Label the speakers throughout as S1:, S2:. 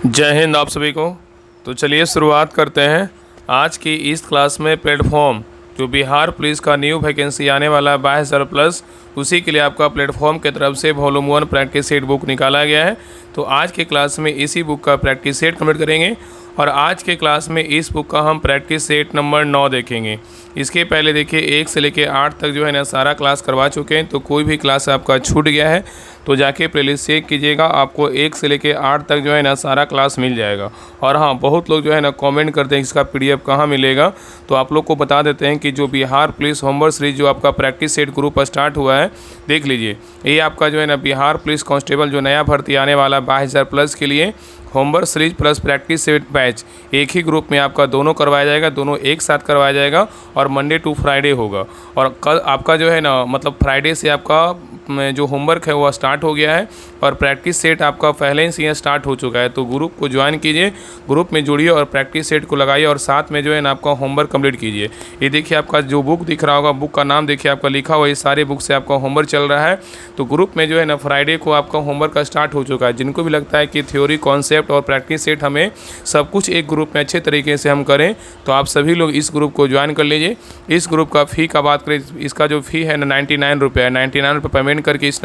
S1: जय हिंद आप सभी को। तो चलिए शुरुआत करते हैं आज की इस क्लास में। प्लेटफॉर्म जो बिहार पुलिस का न्यू वैकेंसी आने वाला है 22,000 प्लस, उसी के लिए आपका प्लेटफॉर्म की तरफ से वॉल्यूम 1 प्रैक्टिस सेट बुक निकाला गया है। तो आज के क्लास में इसी बुक का प्रैक्टिस सेट कंप्लीट करेंगे और आज के क्लास में इस बुक का हम प्रैक्टिस सेट नंबर 9 देखेंगे। इसके पहले देखिए 1 से लेकर 8 तक जो है ना सारा क्लास करवा चुके हैं। तो कोई भी क्लास आपका छूट गया है तो जाके प्लेलिस्ट चेक कीजिएगा, आपको 1 से लेकर 8 तक जो है ना सारा क्लास मिल जाएगा। और हाँ, बहुत लोग जो है ना कमेंट करते हैं इसका पीडीएफ कहाँ मिलेगा, तो आप लोग को बता देते हैं कि जो बिहार पुलिस होमवर्क सीरीज जो आपका प्रैक्टिस सेट ग्रुप स्टार्ट हुआ है, देख लीजिए। ये आपका जो है ना बिहार पुलिस कांस्टेबल जो नया भर्ती आने वाला 22,000 प्लस के लिए homework series plus practice set batch एक ही ग्रुप में आपका दोनों करवाया जाएगा, दोनों एक साथ करवाया जाएगा और मंडे टू फ्राइडे होगा। और कल आपका जो है ना मतलब फ्राइडे से आपका जो होमवर्क है वो स्टार्ट हो गया है और प्रैक्टिस सेट आपका पहले से स्टार्ट हो चुका है। तो ग्रुप को ज्वाइन कीजिए, ग्रुप में जुड़िए और प्रैक्टिस सेट को लगाइए और साथ में जो है ना आपका होमवर्क कंप्लीट कीजिए। ये देखिए आपका जो बुक दिख रहा होगा, बुक का नाम देखिए आपका लिखा हुआ है, ये सारे बुक से आपका होमवर्क चल रहा है। तो ग्रुप में जो है ना फ्राइडे को आपका होमवर्क का स्टार्ट हो चुका है। जिनको भी लगता है कि थ्योरी कॉन्सेप्ट और प्रैक्टिस सेट हमें सब कुछ एक ग्रुप में अच्छे तरीके से हम करें, तो आप सभी लोग इस ग्रुप को ज्वाइन कर लीजिए। इस ग्रुप का फ़ी का बात करें, इसका जो फ़ी है ना 99 रुपये है। 99 रुपये पेमेंट करके इस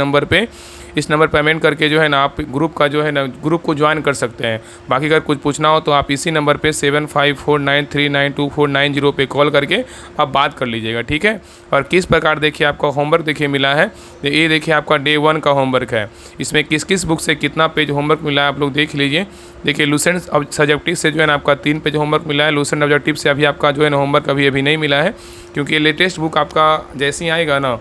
S1: नंबर पेमेंट करके जो है ना आप ग्रुप का जो है ना ग्रुप को ज्वाइन कर सकते हैं। बाकी अगर कुछ पूछना हो तो आप इसी नंबर पे 7549392490 पे कॉल करके आप बात कर लीजिएगा, ठीक है। और किस प्रकार देखिए आपका होमवर्क देखिए मिला है, ये देखिए आपका डे 1 का होमवर्क है। इसमें किस किस बुक से कितना पेज होमवर्क मिला है आप लोग देख लीजिए। देखिए लूसेंट सब्जेक्टिव से जो है ना आपका 3 पेज होमवर्क मिला है। लूसेंट ऑब्जेक्टिव से अभी आपका जो है ना होमवर्क अभी नहीं मिला है, क्योंकि लेटेस्ट बुक आपका जैसे ही आएगा ना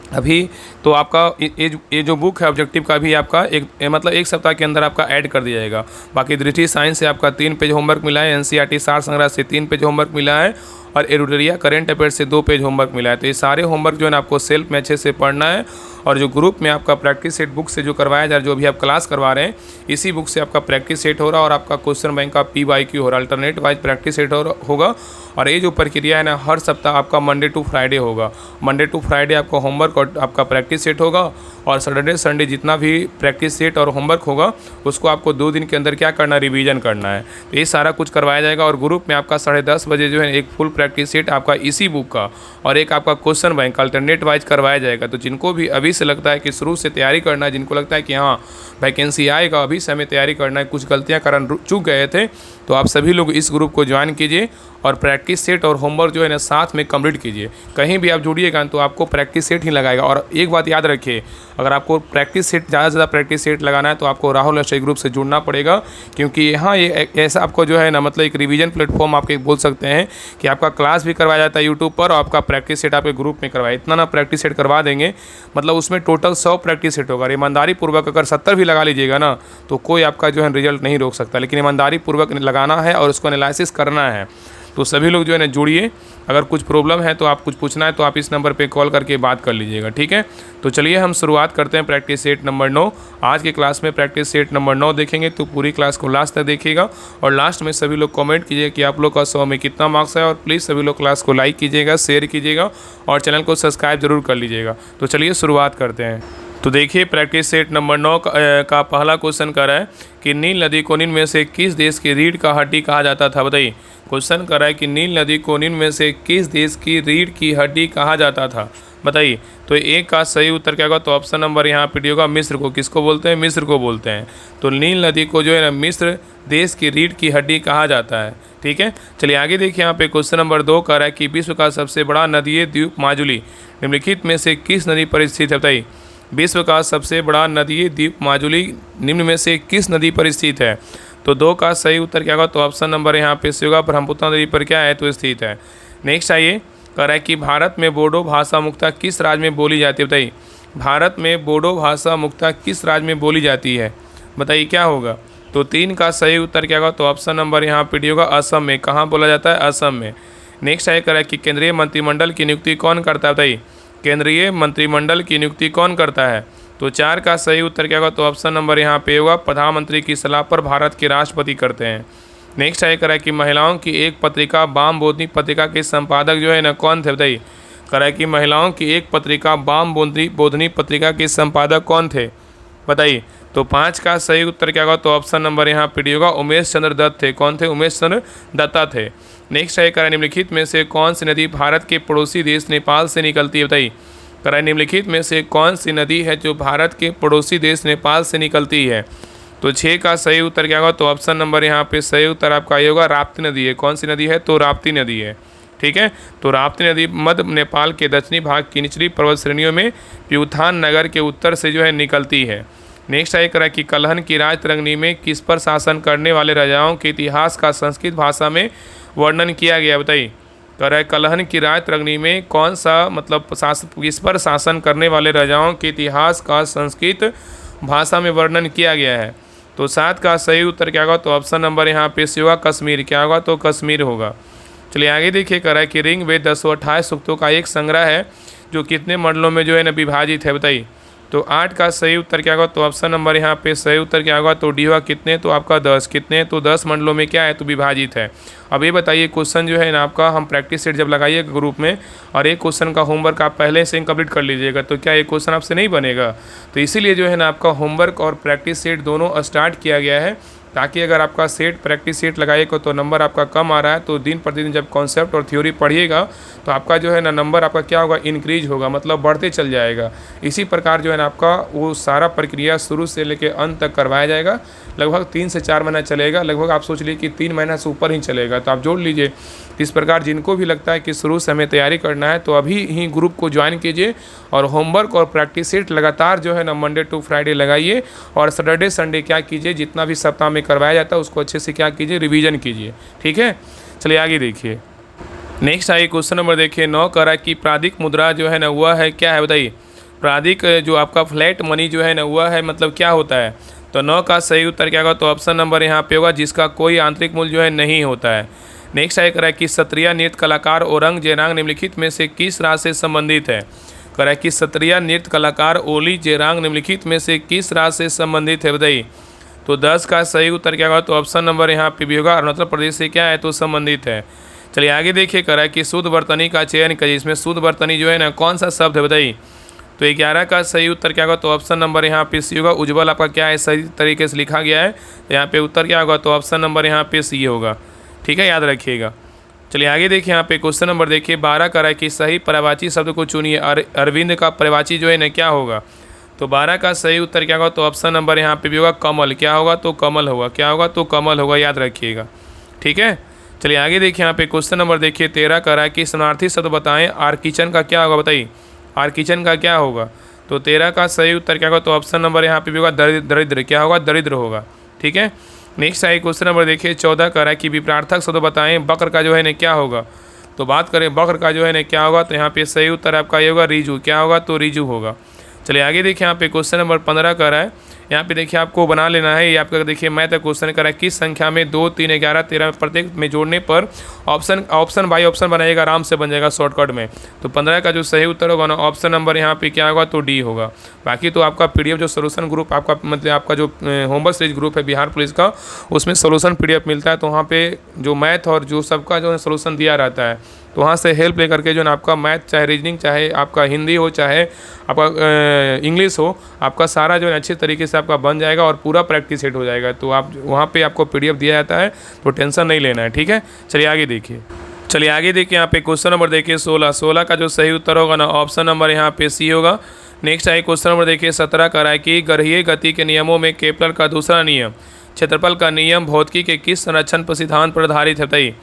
S1: अभी, तो आपका ये जो बुक है ऑब्जेक्टिव का भी आपका मतलब एक सप्ताह के अंदर आपका ऐड कर दिया जाएगा। बाकी दृष्टि साइंस से आपका 3 पेज होमवर्क मिला है। एनसीईआरटी सार संग्रह से 3 पेज होमवर्क मिला है और एडिटोरिया करेंट अफेयर से 2 पेज होमवर्क मिला है। तो ये सारे होमवर्क जो है ना आपको सेल्फ में अच्छे से पढ़ना है। और जो ग्रुप में आपका प्रैक्टिस सेट बुक से जो करवाया जा रहा है, जो भी आप क्लास करवा रहे हैं, इसी बुक से आपका प्रैक्टिस सेट हो रहा है और आपका क्वेश्चन बैंक का PYQ हो रहा है, अल्टरनेट वाइज प्रैक्टिस सेट होगा। और ये जो प्रक्रिया है ना हर सप्ताह आपका मंडे टू फ्राइडे होगा। मंडे टू फ्राइडे आपका होमवर्क और आपका प्रैक्टिस सेट होगा और सैटरडे संडे जितना भी प्रैक्टिस सेट और होमवर्क होगा उसको आपको 2 दिन के अंदर क्या करना है, रिवीजन करना है। तो ये सारा कुछ करवाया जाएगा। और ग्रुप में आपका 10:30 बजे जो है एक फुल प्रैक्टिस सेट आपका इसी बुक का और एक आपका क्वेश्चन बैंक अल्टरनेट वाइज करवाया जाएगा। तो जिनको भी अभी से लगता है कि शुरू से तैयारी करना है, जिनको लगता है कि हाँ वैकेंसी आएगा अभी से हमें तैयारी करना है, कुछ गलतियाँ कारण चूक गए थे, तो आप सभी लोग इस ग्रुप को ज्वाइन कीजिए और प्रैक्टिस सेट और होमवर्क जो है ना साथ में कंप्लीट कीजिए। कहीं भी आप जुड़िएगा तो आपको प्रैक्टिस सेट ही लगाएगा। और एक बात याद रखिए, अगर आपको प्रैक्टिस सेट ज़्यादा से ज़्यादा प्रैक्टिस सेट लगाना है तो आपको राहुल स्टडी ग्रुप से जुड़ना पड़ेगा, क्योंकि यहाँ ये ऐसा आपको जो है ना मतलब एक रिवीजन प्लेटफॉर्म आपके बोल सकते हैं कि आपका क्लास भी करवाया जाता है यूट्यूब पर और आपका प्रैक्टिस सेट आपके ग्रुप में करवाए। इतना ना प्रैक्टिस सेट करवा देंगे, मतलब उसमें टोटल 100 प्रैक्टिस सेट होगा। ईमानदारी पूर्वक अगर 70 भी लगा लीजिएगा ना तो कोई आपका जो है रिजल्ट नहीं रोक सकता, लेकिन ईमानदारी पूर्वक लगाना है और उसको एनालिसिस करना है। तो सभी लोग जो है ना जुड़िए। अगर कुछ प्रॉब्लम है तो आप कुछ पूछना है तो आप इस नंबर पे कॉल करके बात कर लीजिएगा, ठीक है। तो चलिए हम शुरुआत करते हैं प्रैक्टिस सेट नंबर 9। आज के क्लास में प्रैक्टिस सेट नंबर 9 देखेंगे, तो पूरी क्लास को लास्ट तक देखिएगा और लास्ट में सभी लोग कमेंट कीजिए कि आप लोग का 100 में कितना मार्क्स है। और प्लीज़ सभी लोग क्लास को लाइक कीजिएगा, शेयर कीजिएगा और चैनल को सब्सक्राइब जरूर कर लीजिएगा। तो चलिए शुरुआत करते हैं। तो देखिए प्रैक्टिस सेट नंबर 9 का पहला क्वेश्चन कर रहा है कि नील नदी को निम्न में से किस देश की रीढ़ का हड्डी कहा जाता था, बताइए। क्वेश्चन कर रहा है कि नील नदी को निम्न में से किस देश की रीढ़ की हड्डी कहा जाता था, बताइए। तो एक का सही उत्तर क्या होगा, तो ऑप्शन नंबर यहाँ पे डी होगा मिस्र को। किसको बोलते हैं, मिस्र को बोलते हैं। तो नील नदी को जो है ना मिस्र देश की रीढ़ की हड्डी कहा जाता है, ठीक है। चलिए आगे देखिए, यहाँ पे क्वेश्चन नंबर 2 कह रहा है कि विश्व का सबसे बड़ा नदीय द्वीप माजुली निम्नलिखित में से किस नदी पर स्थित है, बताइए। विश्व का सबसे बड़ा नदीय द्वीप माजुली निम्न में से किस नदी पर स्थित है। तो 2 का सही उत्तर क्या होगा, तो ऑप्शन नंबर यहाँ पे होगा ब्रह्मपुत्र नदी पर क्या है, तो स्थित है। नेक्स्ट आइए, कह रहा है कि भारत में बोडो भाषा मुख्यतः किस राज्य में बोली जाती है, बताइए। भारत में बोडो भाषा मुख्यतः किस राज्य में बोली जाती है, बताइए क्या होगा। तो 3 का सही उत्तर क्या होगा, तो ऑप्शन नंबर यहाँ पे डी होगा असम में। कहाँ बोला जाता है, असम में। नेक्स्ट आइए, कह रहा है कि केंद्रीय मंत्रिमंडल की नियुक्ति कौन करता है, बताइए। केंद्रीय मंत्रिमंडल की नियुक्ति कौन करता है। तो 4 का सही उत्तर क्या होगा, तो ऑप्शन नंबर यहाँ पे होगा प्रधानमंत्री की सलाह पर भारत के राष्ट्रपति करते हैं। नेक्स्ट आइए, कह रहा है कि महिलाओं की एक पत्रिका वाम बोधनी पत्रिका के संपादक जो है ना कौन थे, बताइए। कह रहा है कि महिलाओं की एक पत्रिका वाम बोधनी पत्रिका के संपादक कौन थे। बताइए। तो 5 का सही उत्तर क्या होगा? तो ऑप्शन नंबर यहाँ पे डी होगा, उमेश चंद्र दत्त थे। कौन थे? उमेश चंद्र दत्ता थे। नेक्स्ट है, कराए निम्नलिखित में से कौन सी नदी भारत के पड़ोसी देश नेपाल से निकलती है? बताइए, कराए निम्नलिखित में से कौन सी नदी है जो भारत के पड़ोसी देश नेपाल से निकलती है? तो 6 का सही उत्तर क्या होगा? तो ऑप्शन नंबर यहाँ पे सही उत्तर आपका ये होगा, राप्ती नदी है। कौन सी नदी है? तो राप्ती नदी है। ठीक है, तो राप्ती नदी मध्य नेपाल के दक्षिणी भाग की निचली पर्वत श्रेणियों में प्यूथान नगर के उत्तर से जो है निकलती है। नेक्स्ट है करा कि कलहन की राजतरंगिणी में किस पर शासन करने वाले राजाओं के इतिहास का संस्कृत भाषा में वर्णन किया गया? बताइए, करा कलहन की राजतरंगिणी में कौन सा मतलब किस पर शासन करने वाले राजाओं के इतिहास का संस्कृत भाषा में वर्णन किया गया है? तो 7 का सही उत्तर क्या होगा? तो ऑप्शन नंबर यहाँ पे से होगा, कश्मीर। क्या होगा? तो कश्मीर होगा। चलिए आगे देखिए, करा कि ऋग्वेद 128 सूक्तों का एक संग्रह है जो कितने मंडलों में जो है ना विभाजित है? बताइए। तो 8 का सही उत्तर क्या होगा? तो ऑप्शन नंबर यहाँ पे सही उत्तर क्या होगा? तो डी होगा। कितने? तो आपका 10। कितने? तो 10 मंडलों में क्या है? तो विभाजित है। अब ये बताइए, क्वेश्चन जो है ना आपका, हम प्रैक्टिस सेट जब लगाइएगा ग्रुप में और एक क्वेश्चन का होमवर्क आप पहले से कंप्लीट कर लीजिएगा, तो क्या ये क्वेश्चन आपसे नहीं बनेगा? तो इसीलिए जो है ना आपका होमवर्क और प्रैक्टिस सेट दोनों स्टार्ट किया गया है, ताकि अगर आपका सेट प्रैक्टिस सेट लगाइएगा तो नंबर आपका कम आ रहा है, तो दिन प्रतिदिन जब कॉन्सेप्ट और थ्योरी पढ़िएगा तो आपका जो है ना नंबर आपका क्या होगा? इंक्रीज होगा, मतलब बढ़ते चल जाएगा। इसी प्रकार जो है ना आपका वो सारा प्रक्रिया शुरू से लेकर अंत तक करवाया जाएगा। लगभग 3 से 4 महीना चलेगा, लगभग आप सोच लीजिए कि 3 महीना से ऊपर ही चलेगा। तो आप जोड़ लीजिए। इस प्रकार जिनको भी लगता है कि शुरू से हमें तैयारी करना है तो अभी ही ग्रुप को ज्वाइन कीजिए और होमवर्क और प्रैक्टिस सेट लगातार जो है ना मंडे टू फ्राइडे लगाइए और सैटरडे संडे क्या कीजिए, जितना भी सप्ताह में करवाया जाता है उसको अच्छे से क्या कीजिए? रिवीजन कीजिए। ठीक है, चलिए आगे देखिए। नेक्स्ट आइए क्वेश्चन नंबर देखिए, 9 करा की प्रादिक मुद्रा जो है ना वह है क्या है? बताइए। प्रादिक जो आपका फ्लैट मनी जो है ना वह है मतलब क्या होता है? तो 9 का सही उत्तर क्या होगा? तो ऑप्शन नंबर यहाँ पे होगा, जिसका कोई आंतरिक मूल्य जो है नहीं होता है। नेक्स्ट है करा कि सत्रिया नृत्य कलाकार ओरंग जेरांग निम्नलिखित में से किस राज से संबंधित है? करा कि सत्रिया नृत्य कलाकार ओली जेरांग निम्नलिखित में से किस राज से संबंधित है? बताइए। तो 10 का सही उत्तर क्या होगा? तो ऑप्शन नंबर यहाँ पे भी होगा, अरुणाचल प्रदेश से क्या है? तो संबंधित है। चलिए आगे देखिए, करा कि शुद्ध वर्तनी का चयन करिए। इसमें शुद्ध वर्तनी जो है ना कौन सा शब्द है? बताइए। तो 11 का सही उत्तर क्या होगा? तो ऑप्शन नंबर यहाँ पे सी होगा। उज्ज्वल आपका क्या है? सही तरीके से लिखा गया है। यहाँ पे उत्तर क्या होगा? तो ऑप्शन नंबर यहाँ पे सी होगा। ठीक है, याद रखिएगा। चलिए आगे देखिए, यहाँ पे क्वेश्चन नंबर देखिए 12 करा कि सही पर्यायवाची शब्द को चुनिए। अरविंद का पर्यायवाची जो है ना क्या होगा? तो 12 का सही उत्तर क्या होगा? तो ऑप्शन नंबर यहाँ पे भी होगा, कमल। क्या होगा? तो कमल होगा। क्या होगा? तो कमल होगा, याद रखिएगा। ठीक है, चलिए आगे देखिए, यहाँ पे क्वेश्चन नंबर देखिए 13 करा कि समानार्थी शब्द बताएं। आर किचन का क्या होगा? बताइए। आर किचन का क्या होगा? तो 13 का सही उत्तर क्या होगा? तो ऑप्शन नंबर यहाँ पे भी होगा, दरिद्र। क्या होगा? दरिद्र होगा। ठीक है, नेक्स्ट आई क्वेश्चन नंबर देखिए 14 करा कि विपरार्थक शब्द बताएं। बकर का जो है ना क्या होगा? तो बात करें बकर का जो है ना क्या होगा? तो यहाँ पे सही उत्तर आपका ये होगा, रिजू। क्या होगा? तो रिजू होगा। चलिए आगे देखिए, यहाँ पे क्वेश्चन नंबर 15 का है। यहाँ पे देखिए आपको बना लेना है, ये आपका देखिए मैथ का क्वेश्चन करा किस संख्या में 2, 3, 11, 13 प्रत्येक में जोड़ने पर ऑप्शन बाई ऑप्शन बनाएगा, आराम से बन जाएगा शॉर्टकट में। तो 15 का जो सही उत्तर होगा ना ऑप्शन नंबर यहाँ पे क्या होगा? तो डी होगा। बाकी तो आपका पीडीएफ जो सोल्यूशन ग्रुप आपका मतलब आपका जो होमवर्क सीरीज ग्रुप है बिहार पुलिस का, उसमें सोल्यूशन पीडीएफ मिलता है। तो वहाँ पे जो मैथ और जो सबका जो है सोल्यूशन दिया रहता है, तो वहाँ से हेल्प ले करके जो है आपका मैथ चाहे रीजनिंग चाहे आपका हिंदी हो चाहे आपका इंग्लिश हो, आपका सारा जो है अच्छे तरीके से आपका बन जाएगा और पूरा प्रैक्टिस सेट हो जाएगा। तो आप वहाँ पे आपको पीडीएफ दिया जाता है, तो टेंशन नहीं लेना है। ठीक है, चलिए आगे देखिए। यहाँ पे क्वेश्चन नंबर देखिए 16 का जो सही उत्तर होगा ना ऑप्शन नंबर यहाँ पे सी होगा। नेक्स्ट आइए क्वेश्चन नंबर देखिए 17 का है कि गणितीय गति के नियमों में केपलर का दूसरा नियम क्षेत्रफल का नियम भौतिकी के किस संरक्षण पर सिद्धांत पर आधारित है? बताइए।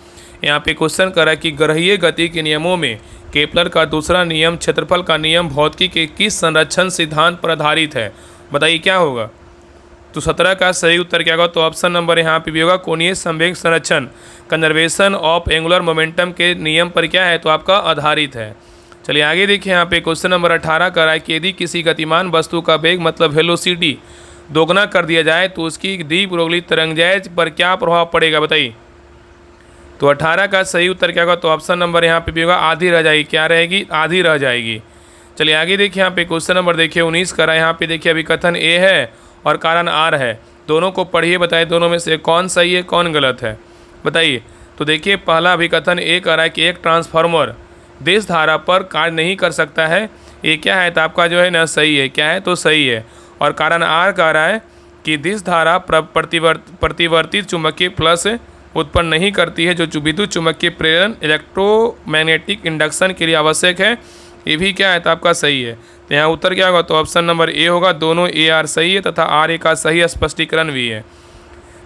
S1: यहाँ पे क्वेश्चन करा कि गणितीय गति के नियमों में केपलर का दूसरा नियम क्षेत्रफल का नियम भौतिकी के किस संरक्षण सिद्धांत पर आधारित है? बताइए क्या होगा? तो 17 का सही उत्तर क्या होगा? तो ऑप्शन नंबर यहाँ पे भी होगा, कोणीय संवेग संरक्षण कंजर्वेशन ऑफ एंगुलर मोमेंटम के नियम पर क्या है? तो आपका आधारित है। चलिए आगे देखिए, यहाँ पे क्वेश्चन नंबर 18 का है कि यदि किसी गतिमान वस्तु का वेग मतलब वेलोसिटी दोगुना कर दिया जाए तो उसकी डी ब्रोगली तरंगदैर्घ्य पर क्या प्रभाव पड़ेगा? बताइए। तो 18 का सही उत्तर क्या होगा? तो ऑप्शन नंबर यहाँ पे भी होगा, आधी रह जाएगी। क्या रहेगी? आधी रह जाएगी। चलिए आगे देखिए, यहाँ पे क्वेश्चन नंबर देखिए 19 का है। यहाँ पे देखिए अभिकथन ए है और कारण आर है, दोनों को पढ़िए, बताइए दोनों में से कौन सही है कौन गलत है? बताइए। तो देखिए पहला अभिकथन ए कह रहा है कि एक ट्रांसफार्मर देश धारा पर कार्य नहीं कर सकता है, ये क्या है? तो आपका जो है ना सही है। क्या है? तो सही है। और कारण आर कह रहा है कि दिस धारा प्रतिवर्तित चुंबकीय प्लस उत्पन्न नहीं करती है जो विद्युत चुंबकीय प्रेरण इलेक्ट्रोमैग्नेटिक इंडक्शन के लिए आवश्यक है। ये भी क्या है तो आपका सही है। तो यहाँ उत्तर क्या होगा तो ऑप्शन नंबर ए होगा। दोनों ए आर सही है तथा आर ए का सही स्पष्टीकरण भी है।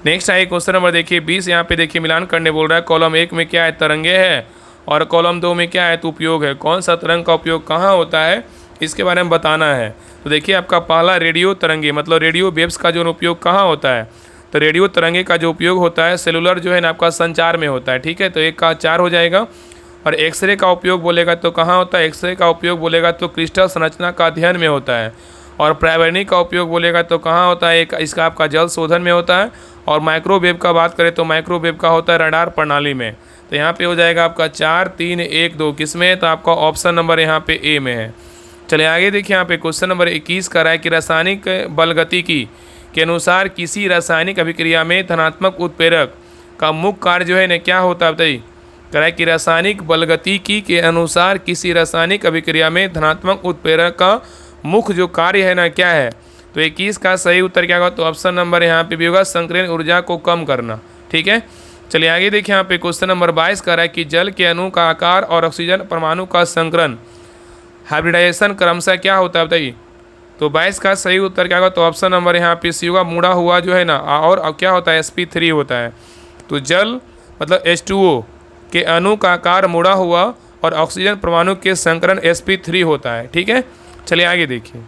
S1: नेक्स्ट है क्वेश्चन नंबर देखिए 20। यहाँ पे देखिए मिलान करने बोल रहा है। कॉलम 1 में क्या है तरंगे है और कॉलम 2 में क्या है तो उपयोग है। कौन सा तरंग का उपयोग कहाँ होता है इसके बारे में बताना है। तो देखिए आपका पहला रेडियो तरंगे मतलब रेडियो वेव्स का जो उपयोग कहाँ होता है तो रेडियो तरंगे का जो उपयोग होता है सेलुलर जो है ना आपका संचार में होता है। ठीक है, तो एक का 4 हो जाएगा। और एक्सरे का उपयोग बोलेगा तो कहाँ होता है, एक्सरे का उपयोग बोलेगा तो क्रिस्टल संरचना का अध्ययन में होता है। और प्राइमरी का उपयोग बोलेगा तो कहाँ होता है, इसका आपका जल शोधन में होता है। और माइक्रोवेव का बात करें तो माइक्रोवेव का होता है रडार प्रणाली में। तो यहाँ पे हो जाएगा आपका 4 3 1 2 किस में है तो आपका ऑप्शन नंबर यहाँ पे ए में है। चलिए आगे देखिए यहाँ पे क्वेश्चन नंबर 21 कर रहा है कि रासायनिक बलगतिकी के अनुसार किसी रासायनिक अभिक्रिया में धनात्मक उत्प्रेरक का मुख्य कार्य जो है ना क्या होता है बताइए। कह रहा है कि रासायनिक बलगतिकी के अनुसार किसी रासायनिक अभिक्रिया में धनात्मक उत्प्रेरक का मुख्य जो कार्य है ना क्या है। तो 21 का सही उत्तर क्या होगा तो ऑप्शन नंबर यहाँ पे भी होगा संकीर्ण ऊर्जा को कम करना। ठीक है, चलिए आगे देखिए यहाँ पे क्वेश्चन नंबर 22 कर रहा है कि जल के अणु का आकार और ऑक्सीजन परमाणु का संकरण हाइब्रिडाइजेशन क्रमशः क्या होता है बताइए। तो 22 का सही उत्तर क्या होगा तो ऑप्शन नंबर यहाँ पे सी होगा मुड़ा हुआ जो है ना और अब क्या होता है sp3 होता है। तो जल मतलब H2O के अणु का आकार मुड़ा हुआ और ऑक्सीजन परमाणु के संकरण sp3 होता है। ठीक है, चलिए आगे देखिए।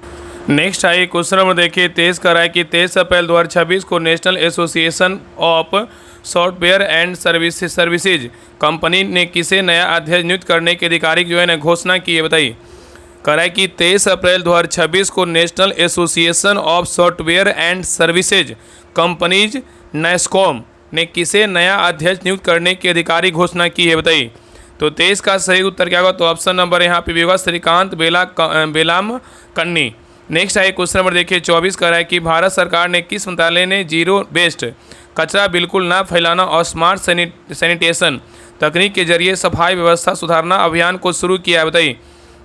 S1: नेक्स्ट आइए क्वेश्चन नंबर देखिए 23 का रहा है कि 23 अप्रैल 2026 को national association of software and services company ने किसे नया अध्यक्ष नियुक्त करने की आधिकारिक जो है ना घोषणा की है बताइए। कह रहा है कि 23 अप्रैल 2026 को national association of software and services companies NASSCOM ने किसे नया अध्यक्ष नियुक्त करने की आधिकारिक घोषणा की है बताइए। तो 23 का सही उत्तर क्या होगा तो ऑप्शन नंबर यहाँ पे भी होगा श्रीकांत बेलाम कन्नी। नेक्स्ट आइए क्वेश्चन नंबर देखिए 24 का रहा है कि भारत सरकार ने किस मंत्रालय ने जीरो वेस्ट कचरा बिल्कुल ना फैलाना और स्मार्ट सैनिटेशन तकनीक के जरिए सफाई व्यवस्था सुधारना अभियान को शुरू किया है बताइए।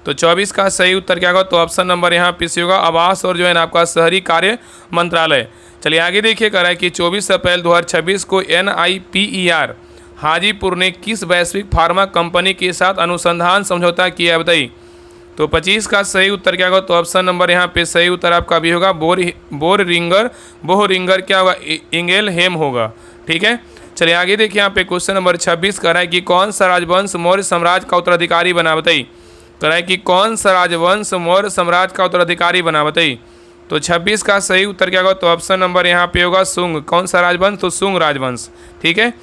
S1: तो 24 का सही उत्तर क्या होगा तो ऑप्शन नंबर यहाँ पे होगा आवास और जो है ना आपका शहरी कार्य मंत्रालय। चलिए आगे देखिए कह रहा है कि 24 अप्रैल 2026 को NIPER हाजीपुर ने किस वैश्विक फार्मा कंपनी के साथ अनुसंधान समझौता किया बताइए। तो 25 का सही उत्तर क्या होगा तो ऑप्शन नंबर यहाँ पे सही उत्तर आपका भी होगा बोहरिंगर क्या होगा इंगेलहेम होगा। ठीक है, चलिए आगे देखिए यहाँ पे क्वेश्चन नंबर 26 कह रहा है कि कौन सा राजवंश मौर्य साम्राज्य का उत्तराधिकारी बना बताइए। कह रहा है कि कौन सा राजवंश मौर्य साम्राज्य का उत्तराधिकारी बना बताइए। तो 26 का सही उत्तर क्या होगा तो ऑप्शन नंबर यहाँ पे होगा सुंग। कौन सा राजवंश तो सुंग राजवंश। ठीक है,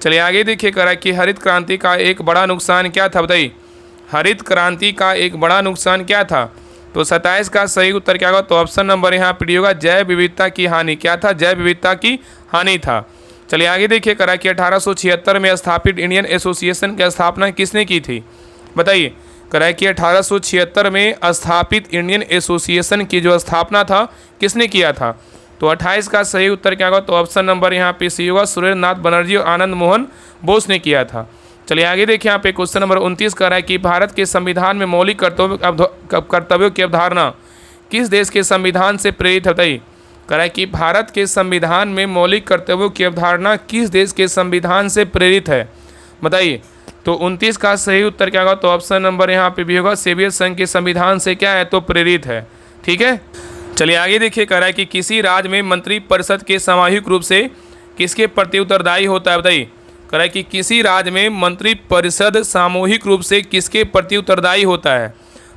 S1: चलिए आगे देखिए कह रहा है कि हरित क्रांति का एक बड़ा नुकसान क्या था बताइए। हरित क्रांति का एक बड़ा नुकसान क्या था। तो 27 का सही उत्तर क्या होगा तो ऑप्शन नंबर यहाँ पे होगा जैव विविधता की हानि। क्या था, जैव विविधता की हानि था। चलिए आगे देखिए कह रहा है कि 1876 में स्थापित इंडियन एसोसिएशन की स्थापना किसने की थी बताइए। कह रहा है कि 1876 में स्थापित इंडियन एसोसिएशन की जो स्थापना था किसने किया था। तो 28 का सही उत्तर क्या होगा तो ऑप्शन नंबर यहाँ पे सी होगा सुरेंद्र नाथ बनर्जी और आनंद मोहन बोस ने किया था। चलिए आगे देखिए यहाँ पे क्वेश्चन नंबर 29 कर रहा है कि भारत के संविधान में मौलिक कर्तव्यों की अवधारणा किस देश के संविधान से प्रेरित है बताइए। कह रहा है कि भारत के संविधान में मौलिक कर्तव्यों की अवधारणा किस देश के संविधान से प्रेरित है बताइए। तो 29 का सही उत्तर क्या होगा तो ऑप्शन नंबर यहाँ पे भी होगा सोवियत संघ के संविधान से क्या है तो प्रेरित है। ठीक है, चलिए आगे देखिए कह रहा है कि किसी राज्य में मंत्रिपरिषद के सामूहिक रूप से किसके प्रति उत्तरदायी होता है बताइए। कह रहा है कि किसी राज्य में मंत्रिपरिषद सामूहिक रूप से किसके प्रति उत्तरदायी होता है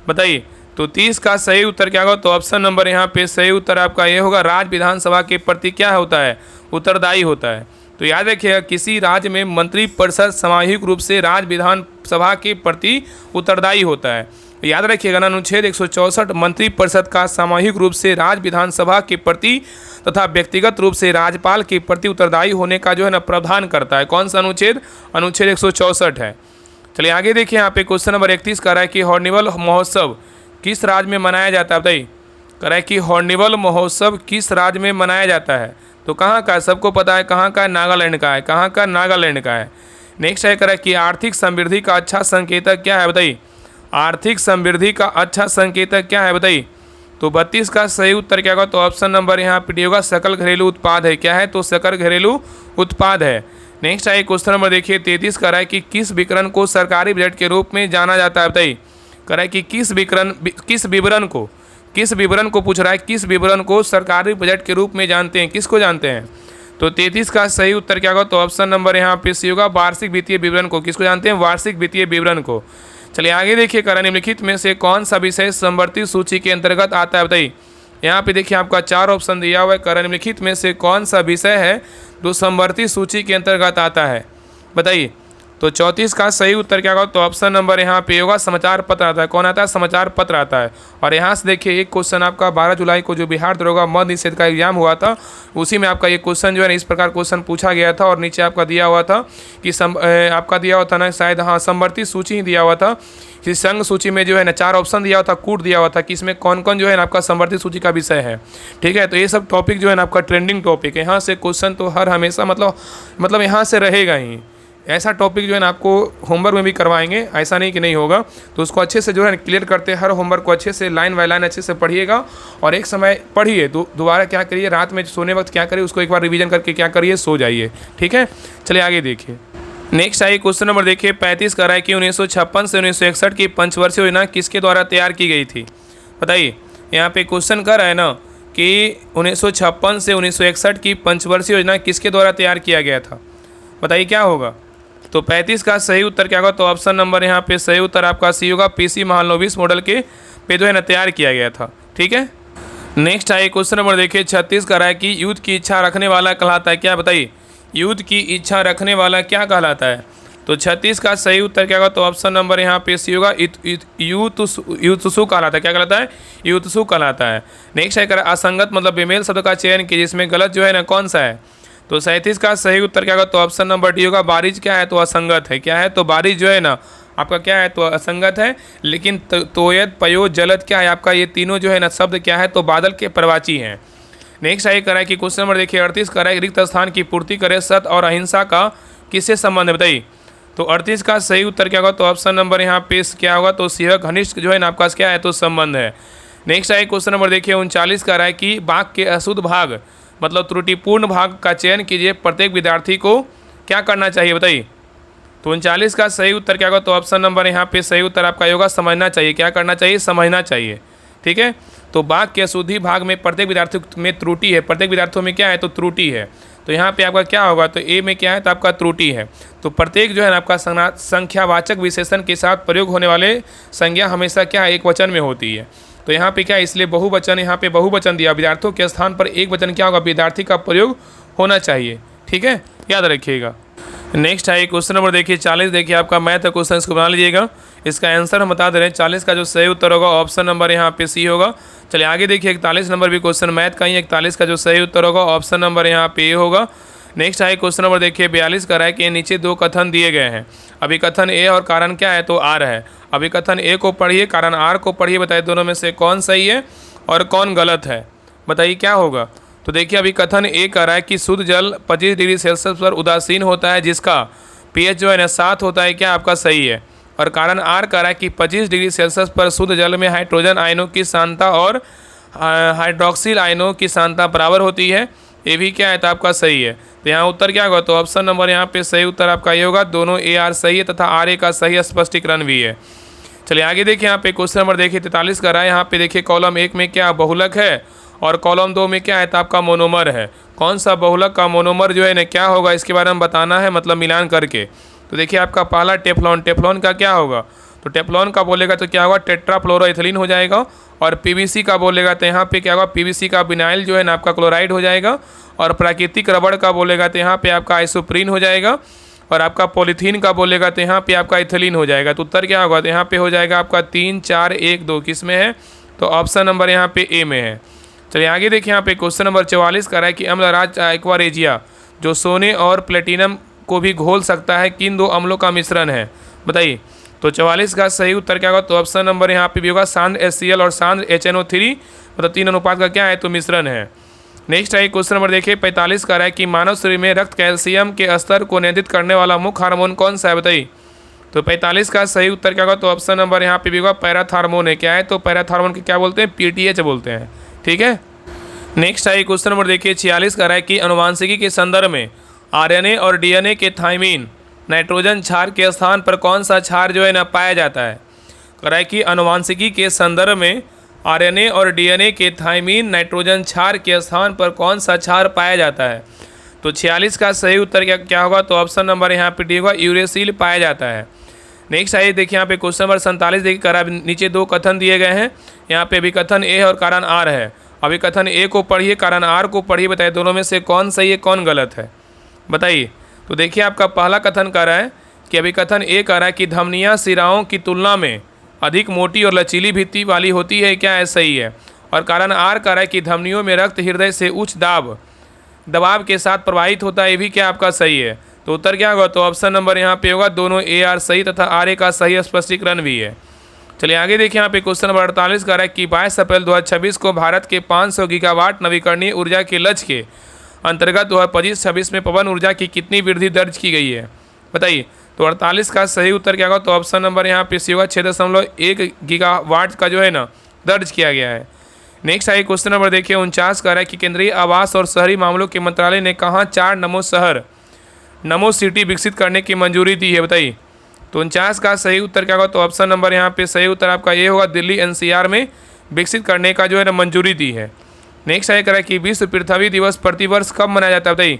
S1: बताइए। तो 30 का सही उत्तर क्या होगा तो ऑप्शन नंबर यहाँ पे सही उत्तर आपका ये होगा राज्य विधानसभा के प्रति क्या होता है उत्तरदायी होता है। तो याद रखिएगा किसी राज्य में मंत्रिपरिषद सामूहिक रूप से राज्य विधानसभा के प्रति उत्तरदायी होता है। याद रखिएगा ना अनुच्छेद 164 मंत्रिपरिषद का सामूहिक रूप से राज्य विधानसभा के प्रति तथा व्यक्तिगत रूप से राज्यपाल के प्रति उत्तरदायी होने का जो है ना प्रावधान करता है। कौन सा अनुच्छेद, अनुच्छेद 164 है। चलिए आगे देखिए यहाँ पे क्वेश्चन नंबर 31 कह रहा है कि हॉर्नबिल महोत्सव किस राज्य में मनाया जाता है बताइए। कह रहा है कि हॉर्नबिल महोत्सव किस राज्य में मनाया जाता है। तो कहाँ का है, सबको पता है कहाँ का है, नागालैंड का है। कहाँ का, नागालैंड का है। नेक्स्ट है कह रहा है कि आर्थिक समृद्धि का अच्छा संकेतक क्या है बताइए। आर्थिक समृद्धि का अच्छा संकेतक क्या है बताइए। तो 32 का सही उत्तर क्या होगा, तो ऑप्शन नंबर यहाँ पे डी होगा, सकल घरेलू उत्पाद है। क्या है, तो सकल घरेलू उत्पाद है। नेक्स्ट आइए क्वेश्चन नंबर देखिए 33 कर रहा है कि किस विवरण को सरकारी बजट के रूप में जाना जाता है। बताइए, कर रहा है कि किस विवरण को पूछ रहा है, किस विवरण को सरकारी बजट के रूप में जानते हैं, किसको जानते हैं। तो 33 का सही उत्तर क्या होगा, तो ऑप्शन नंबर यहाँ पे सी होगा, वार्षिक वित्तीय विवरण को। किसको जानते हैं, वार्षिक वित्तीय विवरण को। चलिए आगे देखिए, करा निम्नलिखित में से कौन सा विषय समवर्ती सूची के अंतर्गत आता है। बताइए, यहाँ पे देखिए आपका 4 ऑप्शन दिया हुआ है। करा निम्नलिखित में से कौन सा विषय है जो समवर्ती सूची के अंतर्गत आता है। बताइए, तो 34 का सही उत्तर क्या होगा, तो ऑप्शन नंबर यहाँ पे होगा, समाचार पत्र आता है। कौन आता है, समाचार पत्र आता है। और यहाँ से देखिए एक क्वेश्चन आपका 12 जुलाई को जो बिहार दरोगा मद निषेध का एग्जाम हुआ था, उसी में आपका ये क्वेश्चन जो है ना इस प्रकार क्वेश्चन पूछा गया था। और नीचे आपका दिया हुआ था कि आपका दिया हुआ था ना शायद, हाँ, समवर्ती सूची ही दिया हुआ था कि संघ सूची में जो है ना 4 ऑप्शन दिया हुआ था, कूट दिया हुआ था कि इसमें कौन कौन जो है ना आपका समवर्ती सूची का विषय है। ठीक है, तो ये सब टॉपिक जो है ना आपका ट्रेंडिंग टॉपिक है। यहाँ से क्वेश्चन तो हर हमेशा मतलब यहाँ से रहेगा ही। ऐसा टॉपिक जो है ना आपको होमवर्क में भी करवाएंगे, ऐसा नहीं कि नहीं होगा। तो उसको अच्छे से जो है क्लियर करते, हर होमवर्क को अच्छे से लाइन बाय लाइन अच्छे से पढ़िएगा। और एक समय पढ़िए, दोबारा क्या करिए, रात में सोने वक्त क्या करिए, उसको एक बार रिवीजन करके क्या करिए, सो जाइए। ठीक है, चलिए आगे देखिए। नेक्स्ट आइए क्वेश्चन नंबर देखिए 35 कर रहा है कि 1956 से 1961 की पंचवर्षीय योजना किसके द्वारा तैयार की गई थी। बताइए, यहाँ पे क्वेश्चन कर रहा है ना कि 1956 से 1961 की पंचवर्षीय योजना किसके द्वारा तैयार किया गया था। बताइए क्या होगा, तो 35 का सही उत्तर क्या होगा, तो ऑप्शन नंबर यहाँ पे सही उत्तर आपका सी होगा, पीसी महालनोबिस मॉडल के पे जो है ना तैयार किया गया था। ठीक है, नेक्स्ट आइए क्वेश्चन नंबर देखिए 36 का रहा है कि युद्ध की इच्छा रखने वाला कहलाता है क्या। बताइए, युद्ध की इच्छा रखने वाला क्या कहलाता है। तो 36 का सही उत्तर क्या होगा, तो ऑप्शन नंबर यहाँ पे सी होगा, युत्सु कहलाता है। क्या कहलाता है, युत्सु कहलाता है। नेक्स्ट है असंगत मतलब बेमेल शब्द का चयन कीजिए, जिसमें गलत जो है ना कौन सा है। तो 37 का सही उत्तर क्या होगा, तो ऑप्शन नंबर डी होगा, बारिश क्या है, तो असंगत है। क्या है, तो बारिश जो है ना आपका क्या है, तो असंगत है। लेकिन तोयत पयो जलद क्या है आपका, ये तीनों जो है ना शब्द क्या है, तो बादल के प्रवाची हैं। नेक्स्ट आइए करा है कि क्वेश्चन नंबर देखिए 38 करा है, रिक्त स्थान की पूर्ति करे सत्य और अहिंसा का किससे संबंध है। बताइए, तो 38 का सही उत्तर क्या होगा, तो ऑप्शन नंबर यहाँ पे क्या होगा, तो सी घनिष्ठ जो है ना आपका क्या है, तो संबंध है। नेक्स्ट आइए क्वेश्चन नंबर देखिए 39 का रहा है कि वाक्य के अशुद्ध भाग मतलब त्रुटिपूर्ण भाग का चयन कीजिए, प्रत्येक विद्यार्थी को क्या करना चाहिए। बताइए, तो 39 का सही उत्तर क्या होगा, तो ऑप्शन नंबर यहाँ पे सही उत्तर आपका होगा, समझना चाहिए। क्या करना चाहिए, समझना चाहिए। ठीक है, तो वाक्य के अशुद्धि भाग में प्रत्येक विद्यार्थी में त्रुटि है, प्रत्येक विद्यार्थियों में क्या है, तो त्रुटि है। तो यहाँ पे आपका क्या होगा, तो ए में क्या है, तो आपका त्रुटि है। तो प्रत्येक जो है ना आपका संख्यावाचक विशेषण के साथ प्रयोग होने वाले संज्ञा हमेशा क्या है, एक वचन में होती है। तो यहाँ पे क्या है, इसलिए बहुवचन, यहाँ पे बहुवचन दिया, विद्यार्थियों के स्थान पर एक वचन क्या होगा, विद्यार्थी का प्रयोग होना चाहिए। ठीक है, याद रखिएगा। नेक्स्ट है क्वेश्चन नंबर देखिए 40, देखिए आपका मैथ का क्वेश्चन, इसको बना लीजिएगा। इसका आंसर हम बता दे रहे हैं, 40 का जो सही उत्तर होगा ऑप्शन नंबर यहाँ पे सी होगा। चलिए आगे देखिए 41 नंबर भी क्वेश्चन मैथ का ही, 41 का जो सही उत्तर होगा ऑप्शन नंबर यहाँ पे ए होगा। नेक्स्ट है क्वेश्चन नंबर देखिए 42 का रहा है कि नीचे 2 कथन दिए गए हैं, अभी कथन ए और कारण क्या है, तो आर है। अभी कथन ए को पढ़िए, कारण आर को पढ़िए, बताइए दोनों में से कौन सही है और कौन गलत है। बताइए क्या होगा, तो देखिए अभी कथन ए कह रहा है कि शुद्ध जल 25 डिग्री सेल्सियस पर उदासीन होता है, जिसका पीएच जो है ना 7 होता है, क्या आपका सही है। और कारण आर कह रहा है कि 25 डिग्री सेल्सियस पर शुद्ध जल में हाइड्रोजन आयनों की सांद्रता और हाइड्रोक्सिल आयनों की सांद्रता बराबर होती है, ये भी क्या है, तो आपका सही है। तो यहाँ उत्तर क्या होगा, तो ऑप्शन नंबर यहाँ पे सही उत्तर आपका ये होगा, दोनों ए आर सही है तथा आर ए का सही स्पष्टीकरण भी है। चलिए आगे देखिए यहाँ पे क्वेश्चन नंबर देखिए 43 का रहा है। यहाँ पे देखिए कॉलम 1 में क्या बहुलक है और कॉलम 2 में क्या है, तो आपका मोनोमर है। कौन सा बहुलक का मोनोमर जो है ना क्या होगा, इसके बारे में बताना है, मतलब मिलान करके। तो देखिए आपका पहला टेफ्लॉन, टेफ्लॉन का क्या होगा, तो टेफ्लॉन का बोलेगा तो क्या होगा, टेट्राफ्लोरोइथिलीन हो जाएगा। और पीवीसी का बोलेगा तो यहाँ पे क्या होगा, पीवीसी का विनाइल जो है ना आपका क्लोराइड हो जाएगा। और प्राकृतिक रबड़ का बोलेगा तो यहाँ पे आपका आइसोप्रीन हो जाएगा। और आपका पॉलीथीन का बोलेगा तो यहाँ पे आपका इथिलीन हो जाएगा। तो उत्तर क्या होगा, तो यहाँ पे हो जाएगा आपका 3, 4, 1, 2 किस में है, तो ऑप्शन नंबर यहाँ पे ए में है। चलिए आगे देखिए यहाँ पे क्वेश्चन नंबर 44 का रहा है कि अम्लराज एक्वारेजिया जो सोने और प्लेटिनम को भी घोल सकता है, किन 2 अम्लों का मिश्रण है। बताइए, तो 44 का सही उत्तर क्या होगा, तो ऑप्शन नंबर यहाँ पे भी होगा, सांद्र HCl और सांद्र HNO3, मतलब 3 अनुपात का क्या है, तो मिश्रण है। नेक्स्ट है क्वेश्चन नंबर देखिए 45 का रहा है कि मानव शरीर में रक्त कैल्शियम के स्तर को नियंत्रित करने वाला मुख्य हार्मोन कौन सा है। बताइए, तो 45 का सही उत्तर क्या होगा, तो ऑप्शन नंबर यहाँ पे भी होगा पैराथार्मोन है। क्या है, तो पैराथार्मोन के क्या बोलते हैं, पीटीएच बोलते हैं। ठीक है, नेक्स्ट है क्वेश्चन नंबर देखिए 46 का है कि अनुवांशिकी के संदर्भ में आरएनए और डीएनए के थाइमीन नाइट्रोजन क्षार के स्थान पर कौन सा क्षार जो है ना पाया जाता है। कह रहा है कि अनुवांशिकी के संदर्भ में आरएनए और डीएनए के थाइमीन नाइट्रोजन क्षार के स्थान पर कौन सा क्षार पाया जाता है। तो 46 का सही उत्तर क्या होगा, तो ऑप्शन नंबर यहाँ पे डी होगा, यूरेसिल पाया जाता है। नेक्स्ट आइए देखिए यहाँ पे क्वेश्चन नंबर 47 देखिए करा, नीचे दो कथन दिए गए हैं। यहाँ पे अभिकथन ए है और कारण आर है। अभिकथन ए को पढ़िए, कारण आर को पढ़िए, बताइए दोनों में से कौन सही है कौन गलत है, बताइए। तो देखिए आपका पहला कथन कह रहा है कि अभिकथन ए कह रहा है कि धमनियाँ सिराओं की तुलना में अधिक मोटी और लचीली भित्ति वाली होती है, क्या है, सही है। और कारण आर कह रहा है कि धमनियों में रक्त हृदय से उच्च दबाव के साथ प्रवाहित होता है, ये भी क्या आपका सही है। तो उत्तर क्या होगा, तो ऑप्शन नंबर यहाँ पे होगा दोनों ए आर सही तथा आर ए का सही स्पष्टीकरण भी है। चलिए आगे देखिए यहाँ पे क्वेश्चन नंबर 48 कह रहा है कि 22 अप्रैल 2026 को भारत के 500 गीगावाट नवीकरणीय ऊर्जा के लक्ष्य के अंतर्गत 2025-26 में पवन ऊर्जा की कितनी वृद्धि दर्ज की गई है, बताइए। तो 48 का सही उत्तर क्या होगा, तो ऑप्शन नंबर यहाँ पे सी होगा 6.1 गीगावाट का जो है ना दर्ज किया गया है। नेक्स्ट आइए क्वेश्चन नंबर देखिए 49 कह रहा है कि केंद्रीय आवास और शहरी मामलों के मंत्रालय ने कहाँ 4 नमो शहर नमो सिटी विकसित करने की मंजूरी दी है, बताइए। तो 49 का सही उत्तर क्या होगा, तो ऑप्शन नंबर यहाँ पे सही उत्तर आपका ये होगा, दिल्ली एनसीआर में विकसित करने का जो है ना मंजूरी दी है। नेक्स्ट आइए कह रहा है कि विश्व पृथ्वी दिवस प्रतिवर्ष कब मनाया जाता है, बताइए।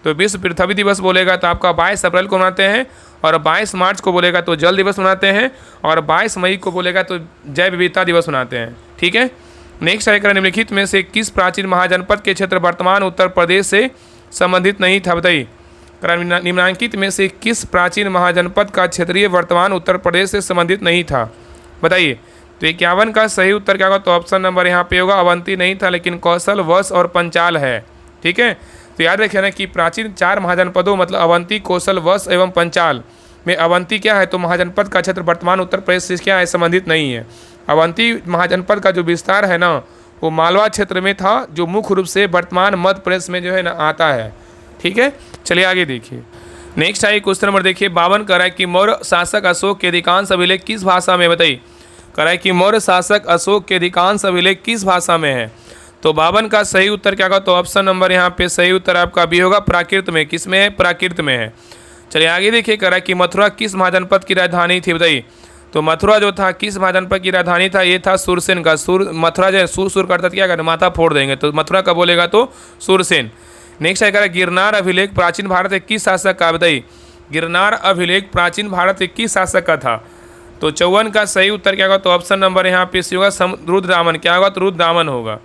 S1: तो विश्व पृथ्वी दिवस बोलेगा तो आपका 22 अप्रैल को मनाते हैं, और 22 मार्च को बोलेगा तो जल दिवस मनाते हैं, और 22 मई को बोलेगा तो जैव विविधता दिवस मनाते हैं। ठीक है, नेक्स्ट आइए निम्नलिखित में से किस प्राचीन महाजनपद के क्षेत्र वर्तमान उत्तर प्रदेश से संबंधित नहीं था, बताइए। निम्नांकित में से किस प्राचीन महाजनपद का क्षेत्रीय वर्तमान उत्तर प्रदेश से संबंधित नहीं था, बताइए। तो 51 का सही उत्तर क्या होगा, तो ऑप्शन नंबर यहाँ पे होगा अवंती नहीं था, लेकिन कौशल, वश और पंचाल है। ठीक है, तो याद रखिए ना कि प्राचीन 4 महाजनपदों मतलब अवंती, कौशल, वश एवं पंचाल में अवंती क्या है, तो महाजनपद का क्षेत्र वर्तमान उत्तर प्रदेश से क्या है, संबंधित नहीं है। अवंती महाजनपद का जो विस्तार है ना वो मालवा क्षेत्र में था, जो मुख्य रूप से वर्तमान मध्य प्रदेश में जो है ना आता है। ठीक है, चलिए आगे देखिए। नेक्स्ट आइए क्वेश्चन नंबर देखिए 52 कह रहा है कि मौर्य शासक अशोक के अधिकांश अभिलेख किस भाषा में, बताइए। कह रहा है कि मौर्य शासक अशोक के अधिकांश अभिलेख किस भाषा में है। तो 52 का सही उत्तर क्या होगा, तो ऑप्शन नंबर यहाँ पे सही उत्तर आपका भी होगा प्राकृत में। किस में है, प्राकृत में है। चलिए आगे देखिए कह रहा है कि मथुरा किस महाजनपद की राजधानी थी, बताइए। तो मथुरा जो था किस महाजनपद की राजधानी था, ये था सूरसेन का। मथुरा जो है सुर करता क्या करें, माथा फोड़ देंगे, तो मथुरा का बोलेगा तो सूरसेन। नेक्स्ट है कह रहा है गिरनार अभिलेख प्राचीन भारत के किस शासक का, बताइए। गिरनार अभिलेख प्राचीन भारत के किस शासक का था। तो 54 का सही उत्तर क्या होगा, तो ऑप्शन नंबर यहाँ पे होगा रुद्रदामन। क्या होगा, तो रुद्रदामन होगा।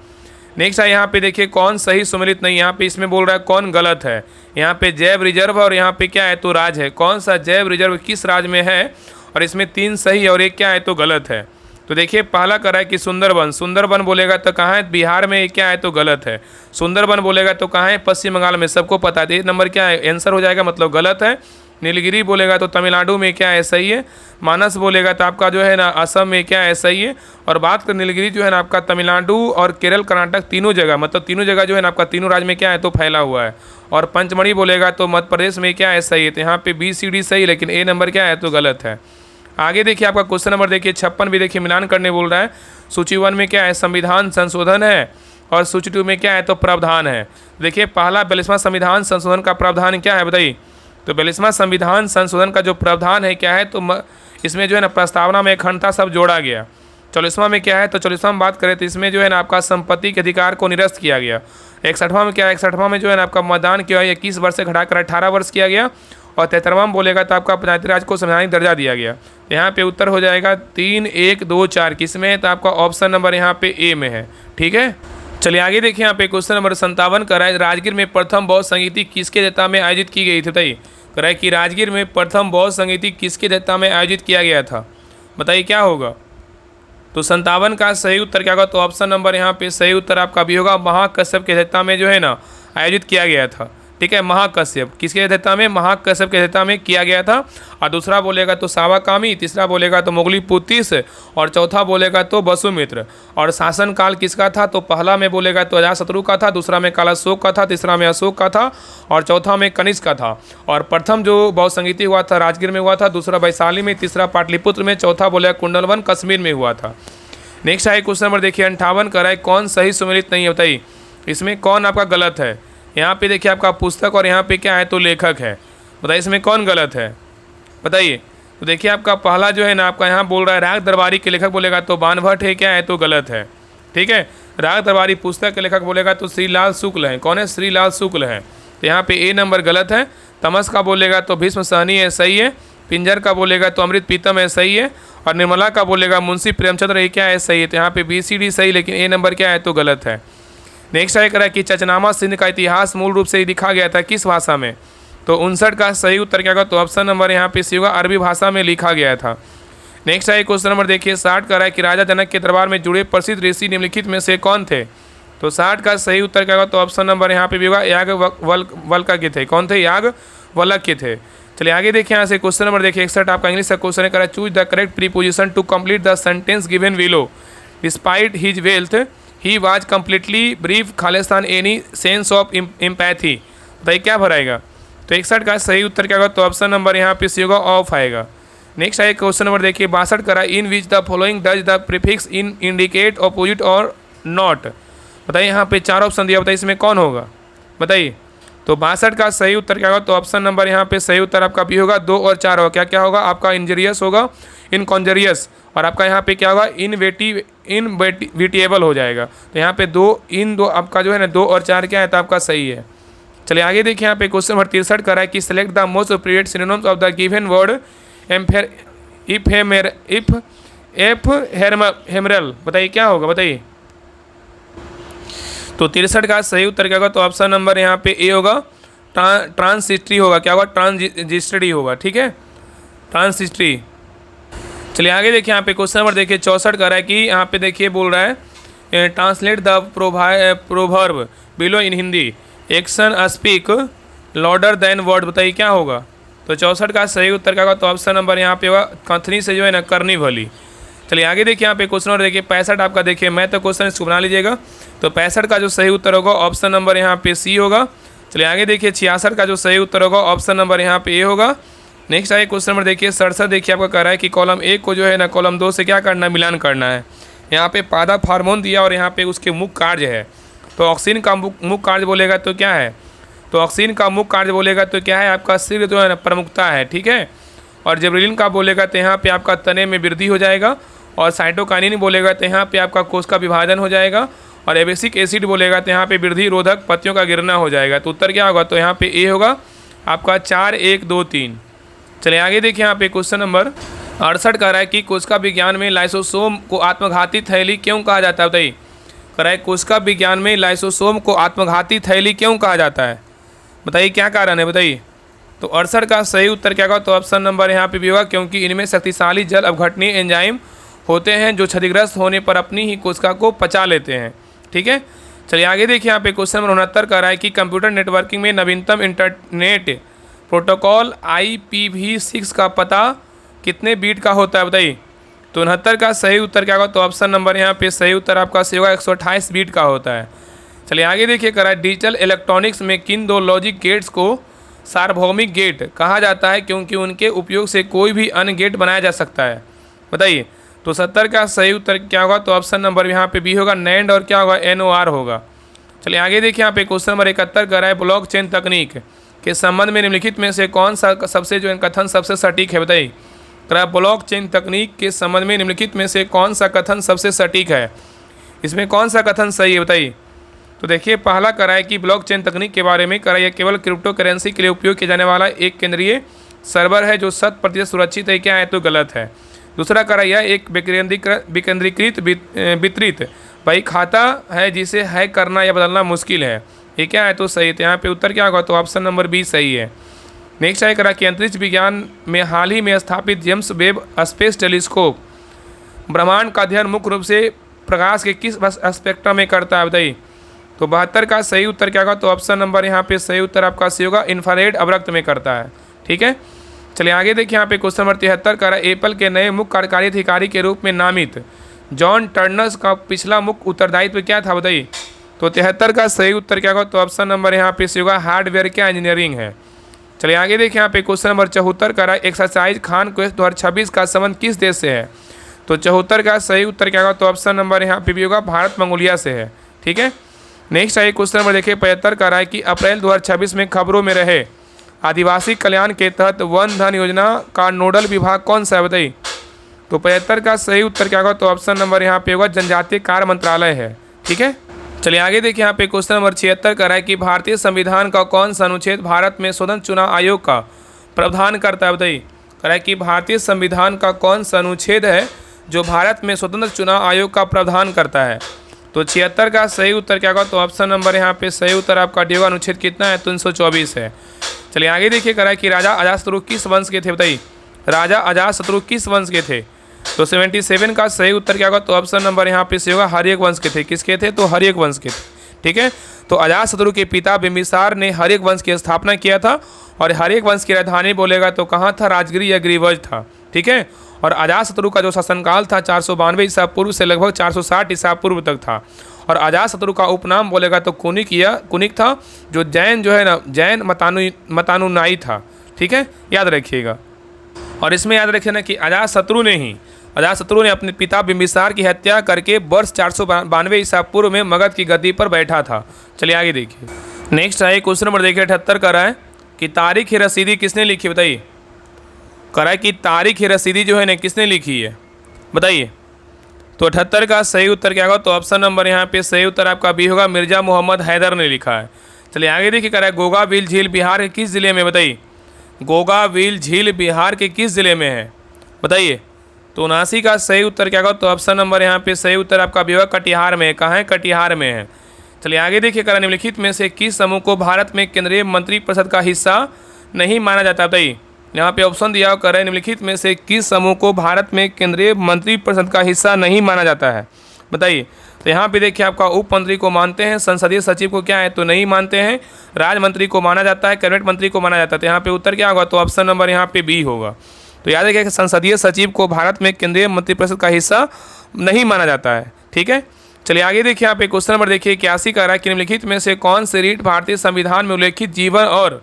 S1: नेक्स्ट है यहाँ पे देखिए कौन सही सम्मिलित नहीं, यहाँ पे इसमें बोल रहा है कौन गलत है। यहाँ पे जैव रिजर्व और यहाँ पे क्या है, तो राज है। कौन सा जैव रिजर्व किस राज्य में है, और इसमें 3 सही और 1 क्या है, तो गलत है। तो देखिए पहला कर रहा है कि सुंदरबन, सुंदरबन बोलेगा तो कहाँ है, बिहार में, क्या है, तो गलत है। सुंदरबन बोलेगा तो कहाँ है, पश्चिम बंगाल में, सबको पता है। ये नंबर क्या है, आंसर हो जाएगा, मतलब गलत है। नीलगिरी बोलेगा तो तमिलनाडु में, क्या है, सही है। मानस बोलेगा तो आपका जो है ना असम में, क्या है, सही है। और बात कर नीलगिरी जो है ना आपका तमिलनाडु और केरल, कर्नाटक तीनों जगह, मतलब तीनों जगह जो है ना आपका तीनों राज्य में क्या है, तो फैला हुआ है। और पंचमढ़ी बोलेगा तो मध्य प्रदेश में, क्या है, सही है। तो यहाँ पे BCD सही, लेकिन ए नंबर क्या है, तो गलत है। आगे देखिए आपका क्वेश्चन नंबर देखिए 56 भी देखिए मिलान करने बोल रहा है। सूची 1 में क्या है, संविधान संशोधन है, और सूची 2 में क्या है, तो प्रावधान है। देखिए पहला 42वां संविधान संशोधन का प्रावधान क्या है, बताइए। तो 42वां संविधान संशोधन का जो प्रावधान है क्या है, तो इसमें जो है ना प्रस्तावना में अखंडता सब जोड़ा गया। 44वां में क्या है, तो 44वां में बात करें तो इसमें जो है ना आपका संपत्ति के अधिकार को निरस्त किया गया। 61वां में क्या है, 61वां में जो है ना आपका मतदान किया 21 वर्ष से घटाकर 18 वर्ष किया गया। और 73वां में बोलेगा तो आपका पंचायती राज को संवैधानिक दर्जा दिया गया। यहाँ पे उत्तर हो जाएगा 3, 1, 2, 4 किस में है, तो आपका ऑप्शन नंबर यहाँ पे ए में है। ठीक है, चलिए आगे देखिए यहाँ पे क्वेश्चन नंबर 57 कर रहा है राजगीर में प्रथम बौद्ध संगीति किसके अध्यक्षता में आयोजित की गई थी, बताइए। कह रहा है कि राजगीर में प्रथम बौद्ध संगीति किसके अध्यक्षता में आयोजित किया गया था, बताइए क्या होगा। तो 57 का सही उत्तर क्या होगा, तो ऑप्शन नंबर यहाँ पे सही उत्तर आपका भी होगा महाकश्यप के अध्यक्षता में जो है ना आयोजित किया गया था। ठीक है, महाकश्यप किसके अध्यक्षता में, महाकश्यप की अध्यक्षता में किया गया था। और दूसरा बोलेगा तो सावाकामी, तीसरा बोलेगा तो मुगलीपुतीस, और चौथा बोलेगा तो वसुमित्र। और शासनकाल किसका था, तो पहला में बोलेगा तो अजातशत्रु का था, दूसरा में कालाशोक का था, तीसरा में अशोक का था, और चौथा में कनिष्क का था। और प्रथम जो बौद्ध संगीति हुआ था राजगीर में हुआ था, दूसरा वैशाली में, तीसरा पाटलिपुत्र में, चौथा बोलेगा कुंडलवन कश्मीर में हुआ था। नेक्स्ट है क्वेश्चन नंबर देखिए 58 का है कौन सही सुमेलित नहीं है, बताइए इसमें कौन आपका गलत है। यहाँ पे देखिए आपका पुस्तक और यहाँ पे क्या है तो लेखक है, बताइए इसमें कौन गलत है, बताइए। तो देखिए आपका पहला जो है ना आपका यहाँ बोल रहा है राग दरबारी के लेखक बोलेगा तो बाणभट्ट है, क्या है तो गलत है, ठीक है। राग दरबारी पुस्तक के लेखक बोलेगा तो श्रीलाल शुक्ल है, कौन है, श्रीलाल शुक्ल है, तो यहाँ पे ए नंबर गलत है। तमस का बोलेगा तो भीष्म सहनी है, सही है। पिंजर का बोलेगा तो अमृत पीतम है, सही है। और निर्मला का बोलेगा मुंशी प्रेमचंद्र है, क्या है, सही है। तो यहाँ पे BCD सही, लेकिन ए नंबर क्या है तो गलत है। नेक्स्ट है करा कि चचनामा सिंध का इतिहास मूल रूप से लिखा गया था किस भाषा में, तो 59 का सही उत्तर क्या होगा, तो ऑप्शन नंबर यहाँ पे सी होगा, अरबी भाषा में लिखा गया था। नेक्स्ट है क्वेश्चन नंबर देखिए 60 का है कि राजा जनक के दरबार में जुड़े प्रसिद्ध ऋषि निम्नलिखित में से कौन थे, तो 60 का सही उत्तर क्या होगा, तो ऑप्शन नंबर यहाँ पे भी होगा याज्ञवल्क्य के थे, कौन थे, याज्ञवल्क्य थे। चलिए आगे देखिए यहाँ से क्वेश्चन नंबर देखिए 61 आपका इंग्लिश का क्वेश्चन है, choose the correct preposition to complete the sentence given below. Despite his wealth he was completely bereft खालिस्तान एनी सेंस ऑफ एम्पैथी, बताइए क्या भराएगा। तो 61 का सही उत्तर क्या होगा, तो ऑप्शन नंबर यहाँ पे सी होगा, ऑफ आएगा। नेक्स्ट है क्वेश्चन नंबर देखिए 62 का in which the following does the prefix in indicate opposite और नॉट, बताइए यहाँ पे 4 ऑप्शन दिया, बताइए इसमें कौन होगा, बताइए। तो 62 का सही उत्तर क्या होगा, तो ऑप्शन नंबर यहाँ पे सही उत्तर आपका भी होगा, 2 और 4 होगा, क्या क्या होगा आपका, इंजरियस होगा, इनकॉन्जरियस, और आपका यहाँ पे क्या होगा, इनविटेबल हो जाएगा। तो यहाँ पे दो आपका जो है ना 2 और 4 क्या है तो आपका सही है। चलिए आगे देखिए यहाँ पे क्वेश्चन नंबर 63 कर रहा है कि select the most appropriate synonyms of the given word ephemeral, बताइए क्या होगा, बताइए। तो 63 का सही उत्तर क्या होगा, तो ऑप्शन नंबर यहाँ पे ए होगा, ट्रांसिस्ट्री होगा, क्या होगा, ट्रांजिस्ट्री होगा, ठीक है, ट्रांसिस्ट्री। चलिए आगे देखिए यहाँ पे क्वेश्चन नंबर देखिए 64 का रहा है कि यहाँ पे देखिए बोल रहा है translate the proverb below in Hindi, action speak louder than word, बताइए क्या होगा। तो 64 का सही उत्तर क्या होगा, तो ऑप्शन नंबर यहाँ पे होगा, कथनी से जो है ना करनी भली। चलिए आगे देखिए यहाँ पे क्वेश्चन नंबर देखिए 65 आपका देखिए मैं तो क्वेश्चन इसको बना लीजिएगा। तो 65 का जो सही उत्तर होगा ऑप्शन नंबर यहाँ पे सी होगा। चलिए आगे देखिए 66 का जो सही उत्तर होगा ऑप्शन नंबर यहाँ पे ए होगा। नेक्स्ट आगे क्वेश्चन नंबर देखिए 67 देखिए आपका कह रहा है कि कॉलम 1 को जो है ना कॉलम 2 से क्या करना है, मिलान करना है। यहाँ पे पादप हार्मोन दिया और यहाँ पे उसके मुख्य कार्य है। तो ऑक्सीन का मुख्य कार्य बोलेगा तो क्या है, तो ऑक्सीन का मुख्य कार्य बोलेगा तो क्या है आपका शीघ्र जो है ना प्रमुखता है, ठीक है। और जिबरेलिन का बोलेगा तो यहाँ पे आपका तने में वृद्धि हो जाएगा। और साइटोकाइनिन बोलेगा तो यहाँ पे आपका कोष का विभाजन हो जाएगा। और एबेसिक एसिड बोलेगा तो यहाँ पे वृद्धि रोधक पत्तियों का गिरना हो जाएगा। तो उत्तर क्या होगा, तो यहाँ पे ए होगा आपका 4, 1, 2, 3। चलिए आगे देखिए यहाँ पे क्वेश्चन नंबर 68 कह रहा है कि कोशिका विज्ञान में लाइसोसोम को आत्मघाती थैली क्यों कहा जाता है, बताइए। कह रहा है कोशिका विज्ञान में लाइसोसोम को आत्मघाती थैली क्यों कहा जाता है, बताइए क्या कारण है, बताइए। तो 68 का सही उत्तर क्या होगा, तो ऑप्शन नंबर यहाँ पे भी होगा, क्योंकि इनमें शक्तिशाली जल अपघटनीय एंजाइम होते हैं जो क्षतिग्रस्त होने पर अपनी ही कोशिका को पचा लेते हैं, ठीक है। चलिए आगे देखिए यहाँ पे क्वेश्चन नंबर 69 कह रहा है कि कंप्यूटर नेटवर्किंग में नवीनतम इंटरनेट प्रोटोकॉल IPv6 का पता कितने बीट का होता है, बताइए। तो 69 का सही उत्तर क्या होगा, तो ऑप्शन नंबर यहाँ पे सही उत्तर आपका सही होगा, 128 बीट का होता है। चलिए आगे देखिए कह रहा है डिजिटल इलेक्ट्रॉनिक्स में किन 2 लॉजिक गेट्स को सार्वभौमिक गेट कहा जाता है, क्योंकि उनके उपयोग से कोई भी अन्य गेट बनाया जा सकता है, बताइए। तो 70 का सही उत्तर क्या होगा, तो ऑप्शन नंबर यहाँ पे बी होगा, नैंड, और क्या होगा, NOR होगा। चलिए आगे देखिए यहाँ पे क्वेश्चन नंबर 71 कह रहा है ब्लॉकचेन तकनीक के संबंध में निम्नलिखित में से कौन सा सबसे जो कथन सबसे सटीक है, बताइए। कह रहा है ब्लॉकचेन तकनीक के संबंध में निम्नलिखित में से कौन सा कथन सबसे सटीक है, इसमें कौन सा कथन सही है, बताइए। तो देखिए पहला कह रहा है कि ब्लॉकचेन तकनीक के बारे में कह रहा है केवल क्रिप्टो करेंसी के लिए उपयोग किया जाने वाला एक केंद्रीय सर्वर है जो 100% सुरक्षित है, क्या है, तो गलत है। दूसरा कह रहा है यह एक विकेंद्रीकृत वितरित भाई खाता है जिसे हैक करना या बदलना मुश्किल है, ये क्या है, तो सही है। तो यहाँ पे उत्तर क्या होगा, तो ऑप्शन नंबर बी सही है। नेक्स्ट है करा कि अंतरिक्ष विज्ञान में हाल ही में स्थापित जेम्स वेब स्पेस टेलीस्कोप ब्रह्मांड का अध्ययन मुख्य रूप से प्रकाश के किस स्पेक्ट्रम में करता है, बताइए। तो 72 का सही उत्तर क्या होगा? तो ऑप्शन नंबर यहाँ पे सही उत्तर आपका सी होगा, इंफ्रारेड अवरक्त में करता है। ठीक है, चलिए आगे देखिए यहाँ पे क्वेश्चन नंबर 73 का एप्पल के नए मुख्य कार्यकारी अधिकारी के रूप में नामित जॉन टर्नर्स का पिछला मुख्य उत्तरदायित्व क्या था? बताइए। तो 73 का सही उत्तर क्या होगा? तो ऑप्शन नंबर यहाँ पे सी होगा, हार्डवेयर क्या इंजीनियरिंग है। चलिए आगे देखिए यहाँ पे क्वेश्चन नंबर 74 का एक्सरसाइज खान क्वेस्ट 2026 का संबंध किस देश से है? तो 74 का सही उत्तर क्या होगा? तो ऑप्शन नंबर यहाँ पे भी होगा, भारत मंगोलिया से है। ठीक है, नेक्स्ट आइए क्वेश्चन नंबर देखिए 75 का कि अप्रैल 2026 में खबरों में रहे आदिवासी कल्याण के तहत वन धन योजना का नोडल विभाग कौन सा है? बताइए। तो 75 का सही उत्तर क्या होगा? तो ऑप्शन नंबर यहाँ पे होगा, जनजातीय कार्य मंत्रालय है। ठीक है, चलिए आगे देखिए यहाँ पे क्वेश्चन नंबर 76 का कि भारतीय संविधान का कौन सा अनुच्छेद भारत में स्वतंत्र चुनाव आयोग का प्रावधान करता है? बताइए। कह कि भारतीय संविधान का कौन सा अनुच्छेद है जो भारत में स्वतंत्र चुनाव आयोग का प्रावधान करता है? तो 76 का सही उत्तर क्या होगा? तो ऑप्शन नंबर यहाँ पे सही उत्तर आपका डी होगा, अनुच्छेद कितना है? 324 है। चलिए आगे देखिए कह कि राजा अजातशत्रु किस वंश के थे? बताइए। राजा अजातशत्रु किस वंश के थे? तो 77 का सही उत्तर क्या होगा? तो ऑप्शन नंबर यहाँ पे सही होगा, हर्यक वंश के थे। किसके थे? तो हर्यक वंश के थे। ठीक है, तो अजातशत्रु के पिता बिंबिसार ने हर्यक वंश की स्थापना किया था और हर्यक वंश की राजधानी बोलेगा तो कहाँ था? राजगिरी या गिरिवज था। ठीक है, और अजातशत्रु का जो शासनकाल था 492 ईसा पूर्व से लगभग 460 ईसा पूर्व तक था। और अजातशत्रु का उपनाम बोलेगा तो कुनिक था, जो जैन जो है ना, जैन मतानुयायी था। ठीक है, याद रखिएगा। और इसमें याद रखिए ना कि अजातशत्रु ने अपने पिता बिंबिसार की हत्या करके वर्ष 492 ईसा पूर्व में मगध की गद्दी पर बैठा था। चलिए आगे देखिए, नेक्स्ट आइए क्वेश्चन नंबर देखिए 78 का है कि तारीख रसीदी किसने लिखी? बताइए। कह रहा है कि तारीख रसीदी जो है ना किसने लिखी है? बताइए। तो 78 का सही उत्तर क्या होगा? तो ऑप्शन नंबर यहाँ पे सही उत्तर आपका बी होगा, मिर्जा मोहम्मद हैदर ने लिखा है। चलिए आगे देखिए कह रहा है गोगा व्हील झील बिहार के किस ज़िले में? बताइए। गोगा व्हील झील बिहार के किस ज़िले में है? बताइए। तो 79 का सही उत्तर क्या होगा? तो ऑप्शन नंबर यहाँ पे सही उत्तर आपका बी होगा, कटिहार में। कहाँ है? कटिहार में है। चलिए आगे देखिए कह रहा निम्नलिखित में से किस समूह को भारत में केंद्रीय मंत्रिपरिषद का हिस्सा नहीं माना जाता? बताइए। यहाँ पे ऑप्शन दिया कर रहे हैं, निम्नलिखित में से किस समूह को भारत में केंद्रीय मंत्रिपरिषद का हिस्सा नहीं माना जाता है? बताइए। तो यहाँ पे देखिए आपका उप मंत्री को मानते हैं, संसदीय सचिव को क्या है? तो नहीं मानते हैं, राज्य मंत्री को माना जाता है, कैबिनेट मंत्री को माना जाता है। तो यहाँ पे उत्तर क्या होगा? तो ऑप्शन नंबर यहाँ पे बी होगा। तो याद रखिए कि संसदीय सचिव को भारत में केंद्रीय मंत्रिपरिषद का हिस्सा नहीं माना जाता है। ठीक है, चलिए आगे देखिए यहाँ पे क्वेश्चन नंबर देखिए 81 का कि निम्नलिखित में से कौन सी रीट भारतीय संविधान में उल्लेखित जीवन और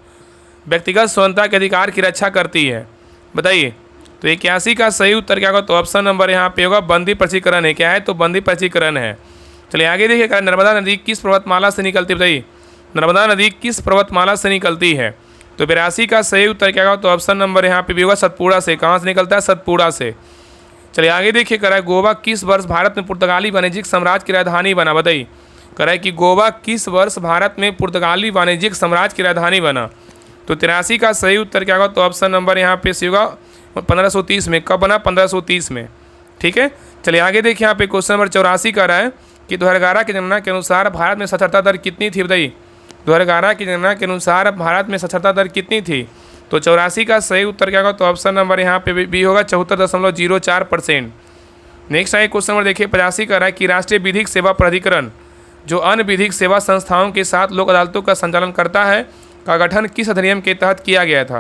S1: व्यक्तिगत स्वतंत्रता के अधिकार की रक्षा करती है? बताइए। तो 81 का सही उत्तर क्या होगा? तो ऑप्शन नंबर यहाँ पे होगा, बंदी प्रचिकरण है। क्या है? तो बंदी प्रचिकरण है। चलिए आगे देखिए नर्मदा नदी किस पर्वतमाला से निकलती है? बताइए। नर्मदा नदी किस पर्वतमाला से निकलती है? तो 82 का सही उत्तर क्या होगा? तो ऑप्शन नंबर यहाँ पे भी होगा, सतपुड़ा से। कहाँ से निकलता है? सतपुड़ा से। चलिए आगे देखिए कह रहा है गोवा किस वर्ष भारत में पुर्तगाली वाणिज्यिक साम्राज्य की राजधानी बना? बताइए। कह रहा है कि गोवा किस वर्ष भारत में पुर्तगाली वाणिज्यिक साम्राज्य की राजधानी बना? तो 83 का सही उत्तर क्या होगा? तो ऑप्शन नंबर यहाँ पे सी होगा, 1530 में। कब बना? 1530 में। ठीक है, चलिए आगे देखिए यहाँ पे क्वेश्चन नंबर 84 का है कि 2011 की जनगणना के अनुसार भारत में साक्षरता दर कितनी थी? बताइए। 2011 की जनगणना के अनुसार भारत में साक्षरता दर कितनी थी? तो 84 का सही उत्तर क्या होगा? तो ऑप्शन नंबर यहाँ पे भी होगा, 74.04%। नेक्स्ट आइए क्वेश्चन नंबर देखिए 85 का है कि राष्ट्रीय विधिक सेवा प्राधिकरण जो अन्य विधिक सेवा संस्थाओं के साथ लोक अदालतों का संचालन करता है का गठन किस अधिनियम के तहत किया गया था?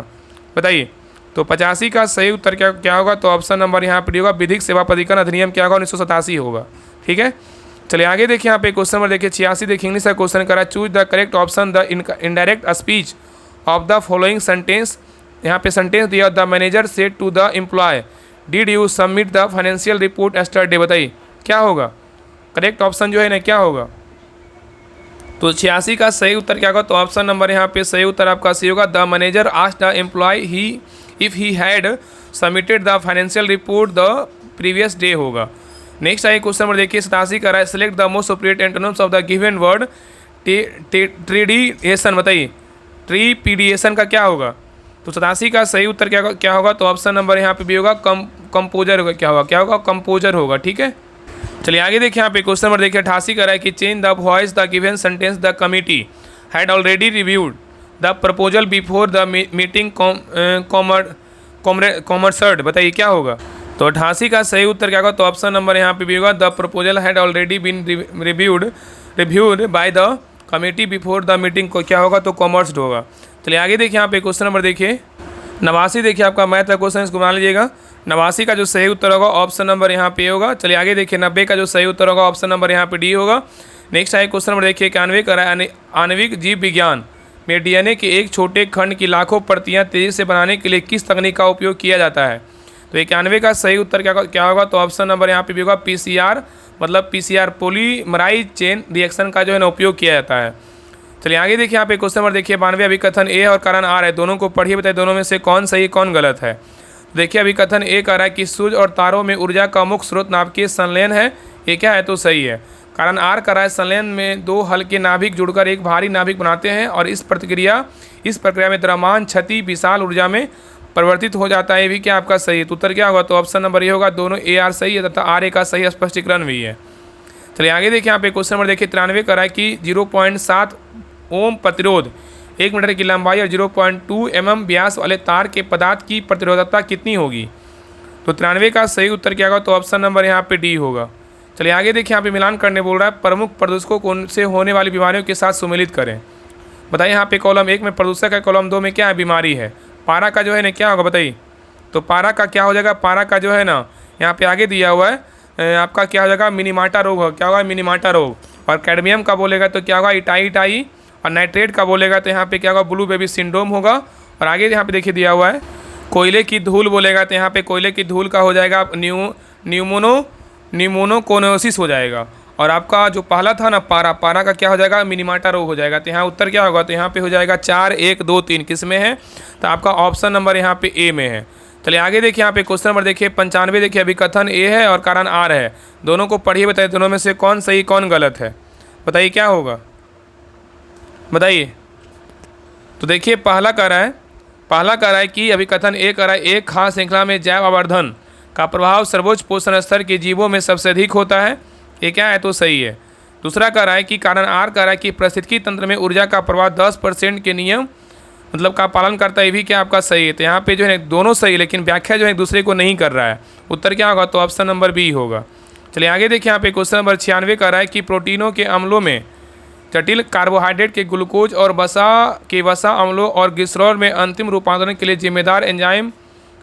S1: बताइए। तो 85 का सही उत्तर क्या होगा? तो ऑप्शन नंबर यहाँ पर होगा, विधिक सेवा प्राधिकरण अधिनियम क्या होगा? 1987 होगा। ठीक है, चलिए आगे देखिए यहाँ पे क्वेश्चन नंबर देखिए 86 देखिए इंग्लिश का क्वेश्चन करा, choose the correct option the indirect speech of the following sentence. यहाँ पे सेंटेंस दिया, the manager said to the employee did you submit the financial report yesterday? बताइए क्या होगा? करेक्ट ऑप्शन जो है ना क्या होगा? तो 86 का सही उत्तर क्या होगा? तो ऑप्शन नंबर यहाँ पे सही उत्तर आपका सी होगा, the manager asked the employee he if he had submitted the financial report the previous day होगा। नेक्स्ट आइए क्वेश्चन नंबर देखिए 87 का है, select the most appropriate antonyms of the given word trepidation. बताइए ट्रीपीडिएशन का क्या होगा? तो 87 का सही उत्तर क्या होगा? तो ऑप्शन नंबर यहाँ पे भी होगा, कंपोजर होगा। क्या होगा? कंपोजर होगा। ठीक है, चलिए आगे देखिए यहाँ पे क्वेश्चन नंबर देखिए 88 का है कि change the voice the given sentence the committee had already reviewed the proposal before the meeting commenced. बताइए क्या होगा? तो 88 का सही उत्तर क्या होगा? तो ऑप्शन नंबर यहाँ पे भी होगा, the proposal had already been reviewed by the committee before the meeting को क्या होगा, तो कॉमर्स होगा। चलिए आगे देखिए, यहाँ पे क्वेश्चन नंबर देखिए 89 देखिए आपका मैथ का क्वेश्चन, इसको बना लीजिएगा। 89 का जो सही उत्तर होगा ऑप्शन नंबर यहाँ पे होगा। चलिए आगे देखिए 90 का जो सही उत्तर होगा ऑप्शन नंबर यहाँ पे डी होगा। नेक्स्ट आए क्वेश्चन नंबर देखिए 91 का आणविक जीव विज्ञान में डीएनए के एक छोटे खंड की लाखों प्रतियां तेजी से बनाने के लिए किस तकनीक का उपयोग किया जाता है। तो 91 का सही उत्तर क्या होगा, तो ऑप्शन नंबर यहाँ पे भी होगा पीसीआर, मतलब पीसीआर पॉलीमराइज चेन रिएक्शन का जो है ना उपयोग किया जाता है। चलिए आगे देखिए, यहाँ पे क्वेश्चन नंबर देखिए 92 अभिकथन ए और कारण आर है, दोनों को पढ़िए, बताइए दोनों में से कौन सही कौन गलत है। देखिए अभिकथन ए कह रहा है कि सूर्य और तारों में ऊर्जा का मुख्य स्रोत नाभिकीय संलयन है, ये क्या है, तो सही है। कारण आर कह रहा है संलयन में दो हल्के नाभिक जुड़कर एक भारी नाभिक बनाते हैं और इस प्रक्रिया में द्रव्यमान क्षति विशाल ऊर्जा में परिवर्तित हो जाता है, ये भी क्या आपका सही है। तो उत्तर क्या होगा, तो ऑप्शन नंबर ये होगा, दोनों ए आर सही है तथा आर ए का सही स्पष्टीकरण भी है। चलिए आगे देखिए, यहाँ पे क्वेश्चन नंबर देखिए 93 कह रहा है कि 0.7 ओम प्रतिरोध 1 मीटर की लंबाई और 0.2 mm व्यास वाले तार के पदार्थ की प्रतिरोधकता कितनी होगी। तो 93 का सही उत्तर क्या होगा, तो ऑप्शन नंबर यहाँ पे डी होगा। चलिए आगे देखिए, यहाँ पे मिलान करने बोल रहा है, प्रमुख प्रदूषकों को उनसे होने वाली बीमारियों के साथ सम्मिलित करें। बताइए यहाँ पे कॉलम 1 में प्रदूषक है, कॉलम 2 में क्या है, बीमारी है। पारा का जो है ना क्या होगा बताइए, तो पारा का क्या हो जाएगा, पारा का जो है ना यहाँ पे आगे दिया हुआ है आपका क्या हो जाएगा, मिनीमाटा रोग हो, क्या होगा, मिनीमाटा रोग। और कैडमियम का बोलेगा तो क्या होगा, इटाई, और नाइट्रेट का बोलेगा तो यहाँ पे क्या होगा, ब्लू बेबी सिंड्रोम होगा। और आगे यहाँ पे देखिए दिया हुआ है कोयले की धूल बोलेगा तो यहाँ पे कोयले की धूल का हो जाएगा न्यूमोनोकोनोसिस हो जाएगा। और आपका जो पहला था ना पारा का क्या हो जाएगा, मिनीमाटा रोग हो जाएगा। तो यहाँ उत्तर क्या होगा, तो यहाँ पे हो जाएगा 4 1 2 3 किस में है, तो आपका ऑप्शन नंबर यहाँ पे ए में है। चलिए आगे देखिए, यहाँ पे क्वेश्चन नंबर देखिए 95 देखिए अभिकथन ए है और कारण आर है, दोनों को पढ़िए, बताइए दोनों में से कौन सही कौन गलत है, बताइए क्या होगा, बताइए। तो देखिए पहला कह रहा है कि अभिकथन ए कह रहा है एक खास श्रृंखला में जैव आवर्धन का प्रभाव सर्वोच्च पोषण स्तर के जीवों में सबसे अधिक होता है, ये क्या है, तो सही है। दूसरा कह रहा है कि कारण आर कह रहा है कि पारिस्थितिकी तंत्र में ऊर्जा का प्रवाह 10% के नियम मतलब का पालन करता है, ये भी क्या आपका सही है। तो यहाँ पे जो है दोनों सही, लेकिन व्याख्या जो है एक दूसरे को नहीं कर रहा है। उत्तर क्या होगा, तो ऑप्शन नंबर बी होगा। चलिए आगे देखिए, यहाँ पे क्वेश्चन नंबर 96 कह रहा है कि प्रोटीनों के अम्लों में जटिल कार्बोहाइड्रेट के ग्लूकोज और वसा अम्लों और ग्लिसरॉल में अंतिम रूपांतरण के लिए जिम्मेदार एंजाइम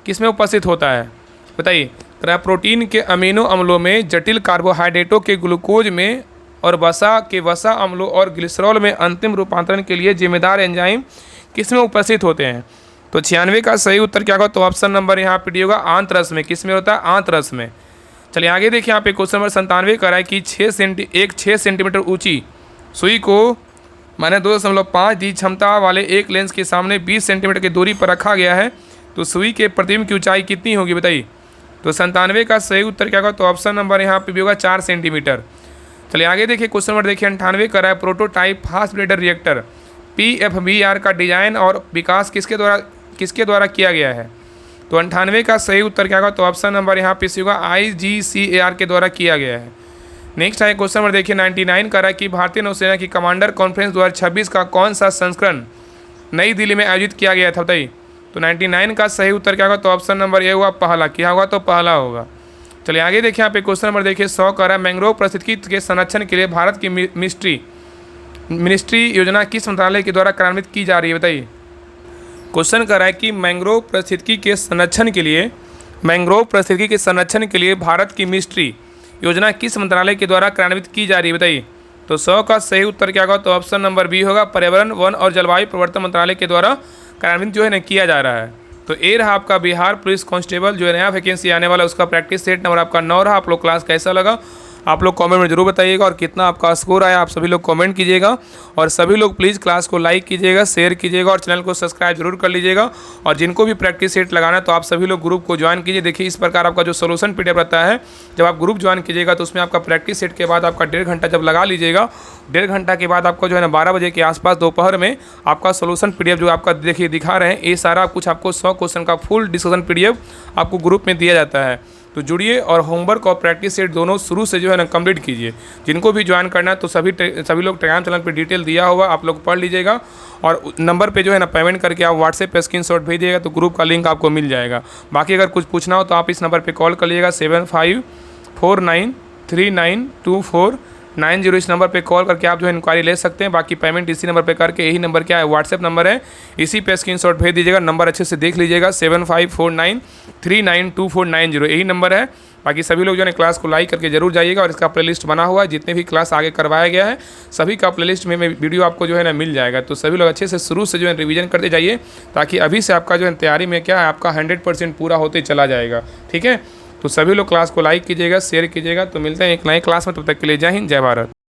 S1: किसमें उपस्थित होता है, बताइए। प्रोटीन के अमीनो अम्लों में जटिल कार्बोहाइड्रेटों के ग्लूकोज में और वसा अम्लों और ग्लिसरॉल में अंतिम रूपांतरण के लिए जिम्मेदार एंजाइम किसमें उपस्थित होते हैं। तो 96 का सही उत्तर क्या होगा, तो ऑप्शन नंबर यहाँ पे डी होगा, आंतरस में। किस में होता है, आंतरस में। चलिए आगे देखिए, यहाँ पे क्वेश्चन नंबर 97 कर रहा है कि 6 सेंटीमीटर ऊँची सुई को मैंने 2.5 डी क्षमता वाले एक लेंस के सामने 20 सेंटीमीटर की दूरी पर रखा गया है, तो सुई के प्रतिबिंब की ऊंचाई कितनी होगी, बताइए। तो 97 का सही उत्तर क्या होगा, तो ऑप्शन नंबर यहाँ पे भी होगा 4 सेंटीमीटर। चलिए आगे देखिए, क्वेश्चन नंबर देखिए 98 कर रहा है prototype fast bladder reactor PFBR का डिजाइन और विकास किसके द्वारा किया गया है। तो 98 का सही उत्तर क्या होगा, तो ऑप्शन नंबर यहाँ पे होगा IGCAR के द्वारा किया गया है। नेक्स्ट है क्वेश्चन नंबर देखिए 99 कर रहा है कि भारतीय नौसेना की कमांडर कॉन्फ्रेंस 2026 का कौन सा संस्करण नई दिल्ली में आयोजित किया गया था, बताइए। तो 99 का सही उत्तर क्या होगा, तो ऑप्शन नंबर ये हुआ पहला, क्या होगा, तो पहला होगा। चलिए आगे देखिए, यहाँ पे क्वेश्चन नंबर देखिए 100 कर रहा है मैंग्रोव पारिस्थितिकी के संरक्षण के लिए भारत की मिनिस्ट्री योजना किस मंत्रालय के द्वारा कार्यान्वित की जा रही है, बताइए। क्वेश्चन कर रहा है कि मैंग्रोव पारिस्थितिकी के संरक्षण के लिए भारत की मिनिस्ट्री योजना किस मंत्रालय के द्वारा कार्यान्वित की जा रही है, बताइए। तो 100 का सही उत्तर क्या होगा, तो ऑप्शन नंबर बी होगा, पर्यावरण वन और जलवायु परिवर्तन मंत्रालय के द्वारा कार्यान्वित जो है ना किया जा रहा है। तो ए रहा आपका बिहार पुलिस कांस्टेबल जो है नया वैकेंसी आने वाला, उसका प्रैक्टिस सेट नंबर आपका 9 रहा। आप लोग क्लास कैसा लगा आप लोग कमेंट में जरूर बताइएगा, और कितना आपका स्कोर आया आप सभी लोग कमेंट कीजिएगा। और सभी लोग प्लीज़ क्लास को लाइक कीजिएगा, शेयर कीजिएगा और चैनल को सब्सक्राइब जरूर कर लीजिएगा। और जिनको भी प्रैक्टिस सेट लगाना है तो आप सभी लोग ग्रुप को ज्वाइन कीजिए। देखिए इस प्रकार आपका जो सोल्यूशन PDF रहता है, जब आप ग्रुप ज्वाइन कीजिएगा तो उसमें आपका प्रैक्टिस सेट के बाद आपका 1.5 घंटा जब लगा लीजिएगा, 1.5 घंटा के बाद आपको जो है ना 12 बजे के आसपास दोपहर में आपका सोल्यूशन PDF जो आपका देखिए दिखा रहे हैं, ये सारा कुछ आपको 100 क्वेश्चन का फुल डिस्कशन PDF आपको ग्रुप में दिया जाता है। तो जुड़िए और होमवर्क और प्रैक्टिस सेट दोनों शुरू से जो है ना कंप्लीट कीजिए। जिनको भी ज्वाइन करना है तो सभी लोग टेलीग्राम चैनल पे डिटेल दिया हुआ, आप लोग पढ़ लीजिएगा। और नंबर पे जो है ना पेमेंट करके आप व्हाट्सएप पे स्क्रीनशॉट भेजिएगा तो ग्रुप का लिंक आपको मिल जाएगा। बाकी अगर कुछ पूछना हो तो आप इस नंबर पे कॉल कर लीजिएगा 75493924 90 इस नंबर पे कॉल करके आप जो है इंक्वायरी ले सकते हैं। बाकी पेमेंट इसी नंबर पे करके, यही नंबर क्या है, व्हाट्सएप नंबर है, इसी पे स्क्रीनशॉट भेज दीजिएगा। नंबर अच्छे से देख लीजिएगा, 7549392490, यही नंबर है। बाकी सभी लोग जो है क्लास को लाइक करके जरूर जाइएगा, और इसका प्लेलिस्ट बना हुआ है, जितने भी क्लास आगे करवाया गया है सभी का प्लेलिस्ट में वीडियो आपको जो है ना मिल जाएगा। तो सभी लोग अच्छे से शुरू से जो है रिवीजन करते जाइए, ताकि अभी से आपका जो है तैयारी में क्या है, आपका 100% पूरा होते चला जाएगा। ठीक है, तो सभी लोग क्लास को लाइक कीजिएगा, शेयर कीजिएगा। तो मिलते हैं एक नए क्लास में, तब तक के लिए जय हिंद, जय भारत।